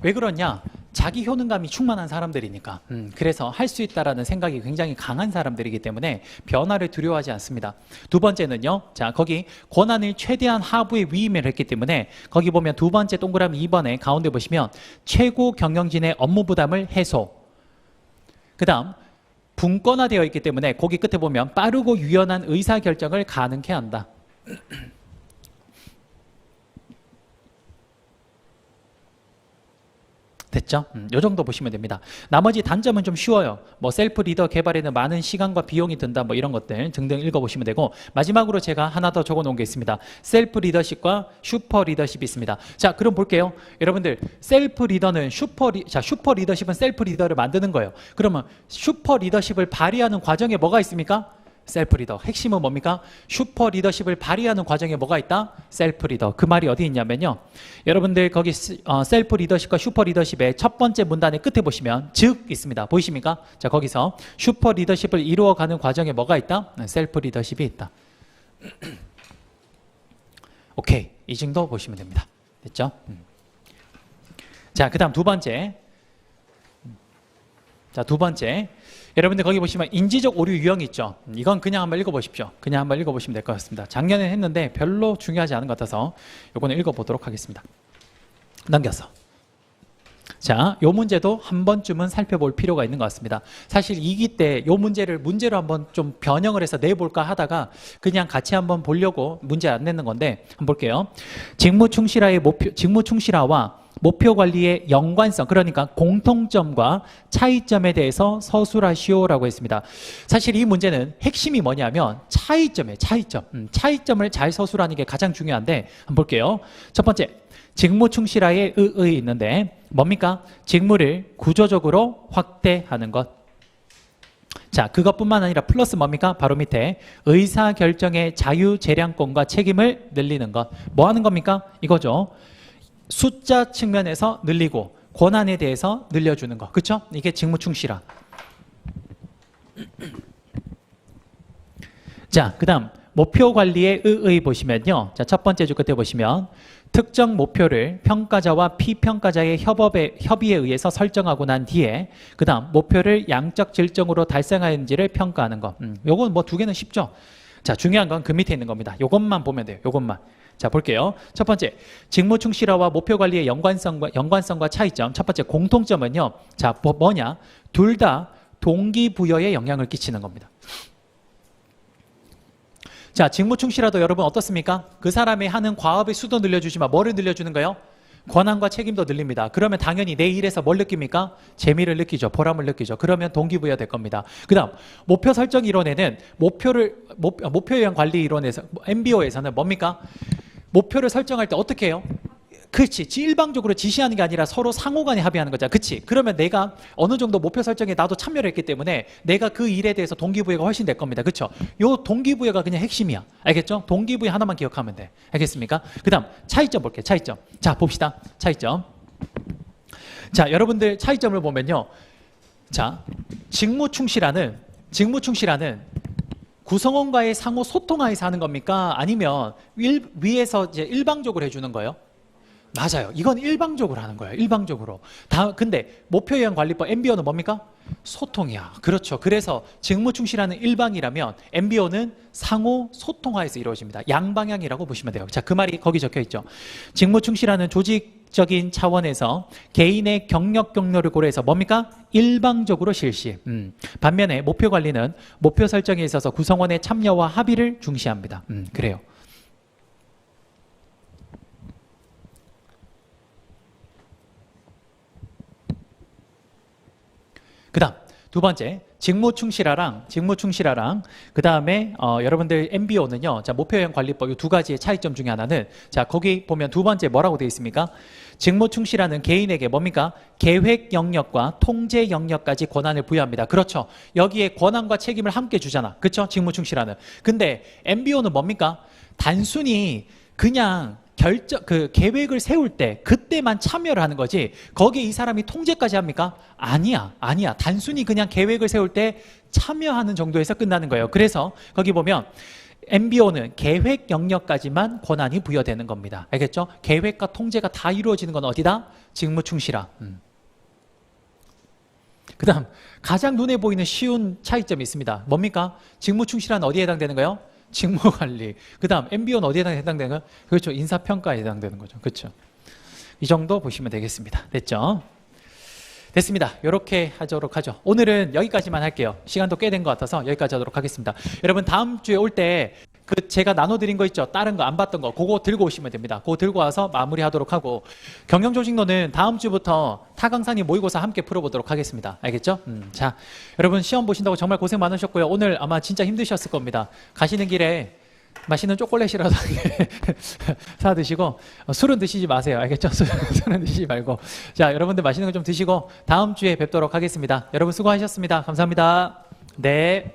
왜 그러냐? 자기 효능감이 충만한 사람들이니까. 그래서 할 수 있다라는 생각이 굉장히 강한 사람들이기 때문에 변화를 두려워하지 않습니다. 두 번째는요. 자, 거기 권한을 최대한 하부에 위임을 했기 때문에 거기 보면 두 번째 동그라미 2번에 가운데 보시면 최고 경영진의 업무 부담을 해소. 그 다음 분권화되어 있기 때문에 거기 끝에 보면 빠르고 유연한 의사결정을 가능케 한다. 됐죠? 요 정도 보시면 됩니다. 나머지 단점은 좀 쉬워요. 뭐 셀프 리더 개발에는 많은 시간과 비용이 든다, 뭐 이런 것들 등등 읽어보시면 되고, 마지막으로 제가 하나 더 적어 놓은 게 있습니다. 셀프 리더십과 슈퍼 리더십이 있습니다. 자, 그럼 볼게요. 여러분들 셀프 리더는 슈퍼 리더십은 셀프 리더를 만드는 거예요. 그러면 슈퍼 리더십을 발휘하는 과정에 뭐가 있습니까? 셀프 리더. 핵심은 뭡니까? 슈퍼 리더십을 발휘하는 과정에 뭐가 있다? 셀프 리더. 그 말이 어디 있냐면요. 여러분들 거기 셀프 리더십과 슈퍼 리더십의 첫 번째 문단의 끝에 보시면 즉 있습니다. 보이십니까? 자, 거기서 슈퍼 리더십을 이루어가는 과정에 뭐가 있다? 셀프 리더십이 있다. 오케이. 이 정도 보시면 됩니다. 됐죠? 자, 그 다음 두 번째. 자, 두 번째. 여러분들 거기 보시면 인지적 오류 유형이 있죠. 이건 그냥 한번 읽어보십시오. 그냥 한번 읽어보시면 될 것 같습니다. 작년에 했는데 별로 중요하지 않은 것 같아서 이거는 읽어보도록 하겠습니다. 넘겨서. 자, 요 문제도 한 번쯤은 살펴볼 필요가 있는 것 같습니다. 사실 2기 때 요 문제로 한번 좀 변형을 해서 내볼까 하다가 그냥 같이 한번 보려고 문제 안 내는 건데 한번 볼게요. 직무 충실화와 목표 관리의 연관성, 그러니까 공통점과 차이점에 대해서 서술하시오라고 했습니다. 사실 이 문제는 핵심이 뭐냐면 차이점이에요. 차이점을 잘 서술하는 게 가장 중요한데 한번 볼게요. 첫 번째, 직무 충실화의 의의 있는데 뭡니까? 직무를 구조적으로 확대하는 것. 자, 그것뿐만 아니라 플러스 뭡니까? 바로 밑에 의사결정의 자유재량권과 책임을 늘리는 것. 뭐 하는 겁니까? 이거죠. 숫자 측면에서 늘리고 권한에 대해서 늘려주는 거. 그렇죠? 이게 직무 충실화. 자, 그 다음 목표 관리의 의의 보시면요. 자, 첫 번째 줄 끝에 보시면 특정 목표를 평가자와 피평가자의 협의에 의해서 설정하고 난 뒤에 그 다음 목표를 양적 질적으로 달성하였는지를 평가하는 거. 요건 뭐 두 개는 쉽죠. 자, 중요한 건 그 밑에 있는 겁니다. 요것만 보면 돼요. 요것만. 자, 볼게요. 첫 번째, 직무 충실화와 목표 관리의 연관성과 차이점. 첫 번째 공통점은요. 자, 뭐냐? 둘 다 동기부여에 영향을 끼치는 겁니다. 자, 직무 충실화도 여러분 어떻습니까? 그 사람이 하는 과업의 수도 늘려주지만 뭐를 늘려주는 거예요? 권한과 책임도 늘립니다. 그러면 당연히 내 일에서 뭘 느낍니까? 재미를 느끼죠. 보람을 느끼죠. 그러면 동기부여 될 겁니다. 그 다음 목표 설정 이론에는 목표형 관리 이론에서 MBO에서는 뭡니까? 목표를 설정할 때 어떻게 해요? 그렇지. 일방적으로 지시하는 게 아니라 서로 상호간에 합의하는 거잖아. 그치? 그러면 내가 어느 정도 목표 설정에 나도 참여를 했기 때문에 내가 그 일에 대해서 동기부여가 훨씬 될 겁니다. 그쵸? 요 동기부여가 그냥 핵심이야. 알겠죠? 동기부여 하나만 기억하면 돼. 알겠습니까? 그 다음 차이점 볼게요. 차이점. 자, 봅시다. 차이점. 자, 여러분들 차이점을 보면요. 자, 직무충실하는 구성원과의 상호 소통하에서 하는 겁니까? 아니면 위에서 이제 일방적으로 해주는 거예요? 맞아요. 이건 일방적으로 하는 거예요. 일방적으로. 근데 목표형 관리법 MBO는 뭡니까? 소통이야. 그렇죠. 그래서 직무충실하는 일방이라면 MBO는 상호 소통하에서 이루어집니다. 양방향이라고 보시면 돼요. 자, 그 말이 거기 적혀 있죠. 직무충실하는 조직적인 차원에서 개인의 경력 경로를 고려해서 뭡니까? 일방적으로 실시. 반면에 목표 관리는 목표 설정에 있어서 구성원의 참여와 합의를 중시합니다. 그래요. 그 다음 두 번째 직무충실화랑 그 다음에 여러분들 MBO는요. 자, 목표형 관리법 이 두 가지의 차이점 중에 하나는 자, 거기 보면 두 번째 뭐라고 되어 있습니까? 직무충실화는 개인에게 뭡니까? 계획 영역과 통제 영역까지 권한을 부여합니다. 그렇죠. 여기에 권한과 책임을 함께 주잖아. 그렇죠? 직무충실화는. 근데 MBO는 뭡니까? 단순히 그냥 계획을 세울 때 그때만 참여를 하는 거지 거기에 이 사람이 통제까지 합니까? 아니야. 단순히 그냥 계획을 세울 때 참여하는 정도에서 끝나는 거예요. 그래서 거기 보면 MBO는 계획 영역까지만 권한이 부여되는 겁니다. 알겠죠? 계획과 통제가 다 이루어지는 건 어디다? 직무충실화. 그 다음 가장 눈에 보이는 쉬운 차이점이 있습니다. 뭡니까? 직무충실화는 어디에 해당되는 거예요? 직무관리. 그 다음 MBO는 어디에 해당되는 거예요? 그렇죠. 인사평가에 해당되는 거죠. 그렇죠. 이 정도 보시면 되겠습니다. 됐죠? 됐습니다. 이렇게 하도록 하죠. 오늘은 여기까지만 할게요. 시간도 꽤 된 것 같아서 여기까지 하도록 하겠습니다. 여러분 다음 주에 올 때 제가 나눠드린 거 있죠? 다른 거 안 봤던 거 그거 들고 오시면 됩니다. 그거 들고 와서 마무리하도록 하고 경영조직론은 다음 주부터 타 강사님 모의고사 함께 풀어보도록 하겠습니다. 알겠죠? 자, 여러분 시험 보신다고 정말 고생 많으셨고요. 오늘 아마 진짜 힘드셨을 겁니다. 가시는 길에 맛있는 초콜릿이라도 사 드시고 술은 드시지 마세요. 알겠죠? 술은 드시지 말고. 자, 여러분들 맛있는 거 좀 드시고 다음 주에 뵙도록 하겠습니다. 여러분 수고하셨습니다. 감사합니다. 네.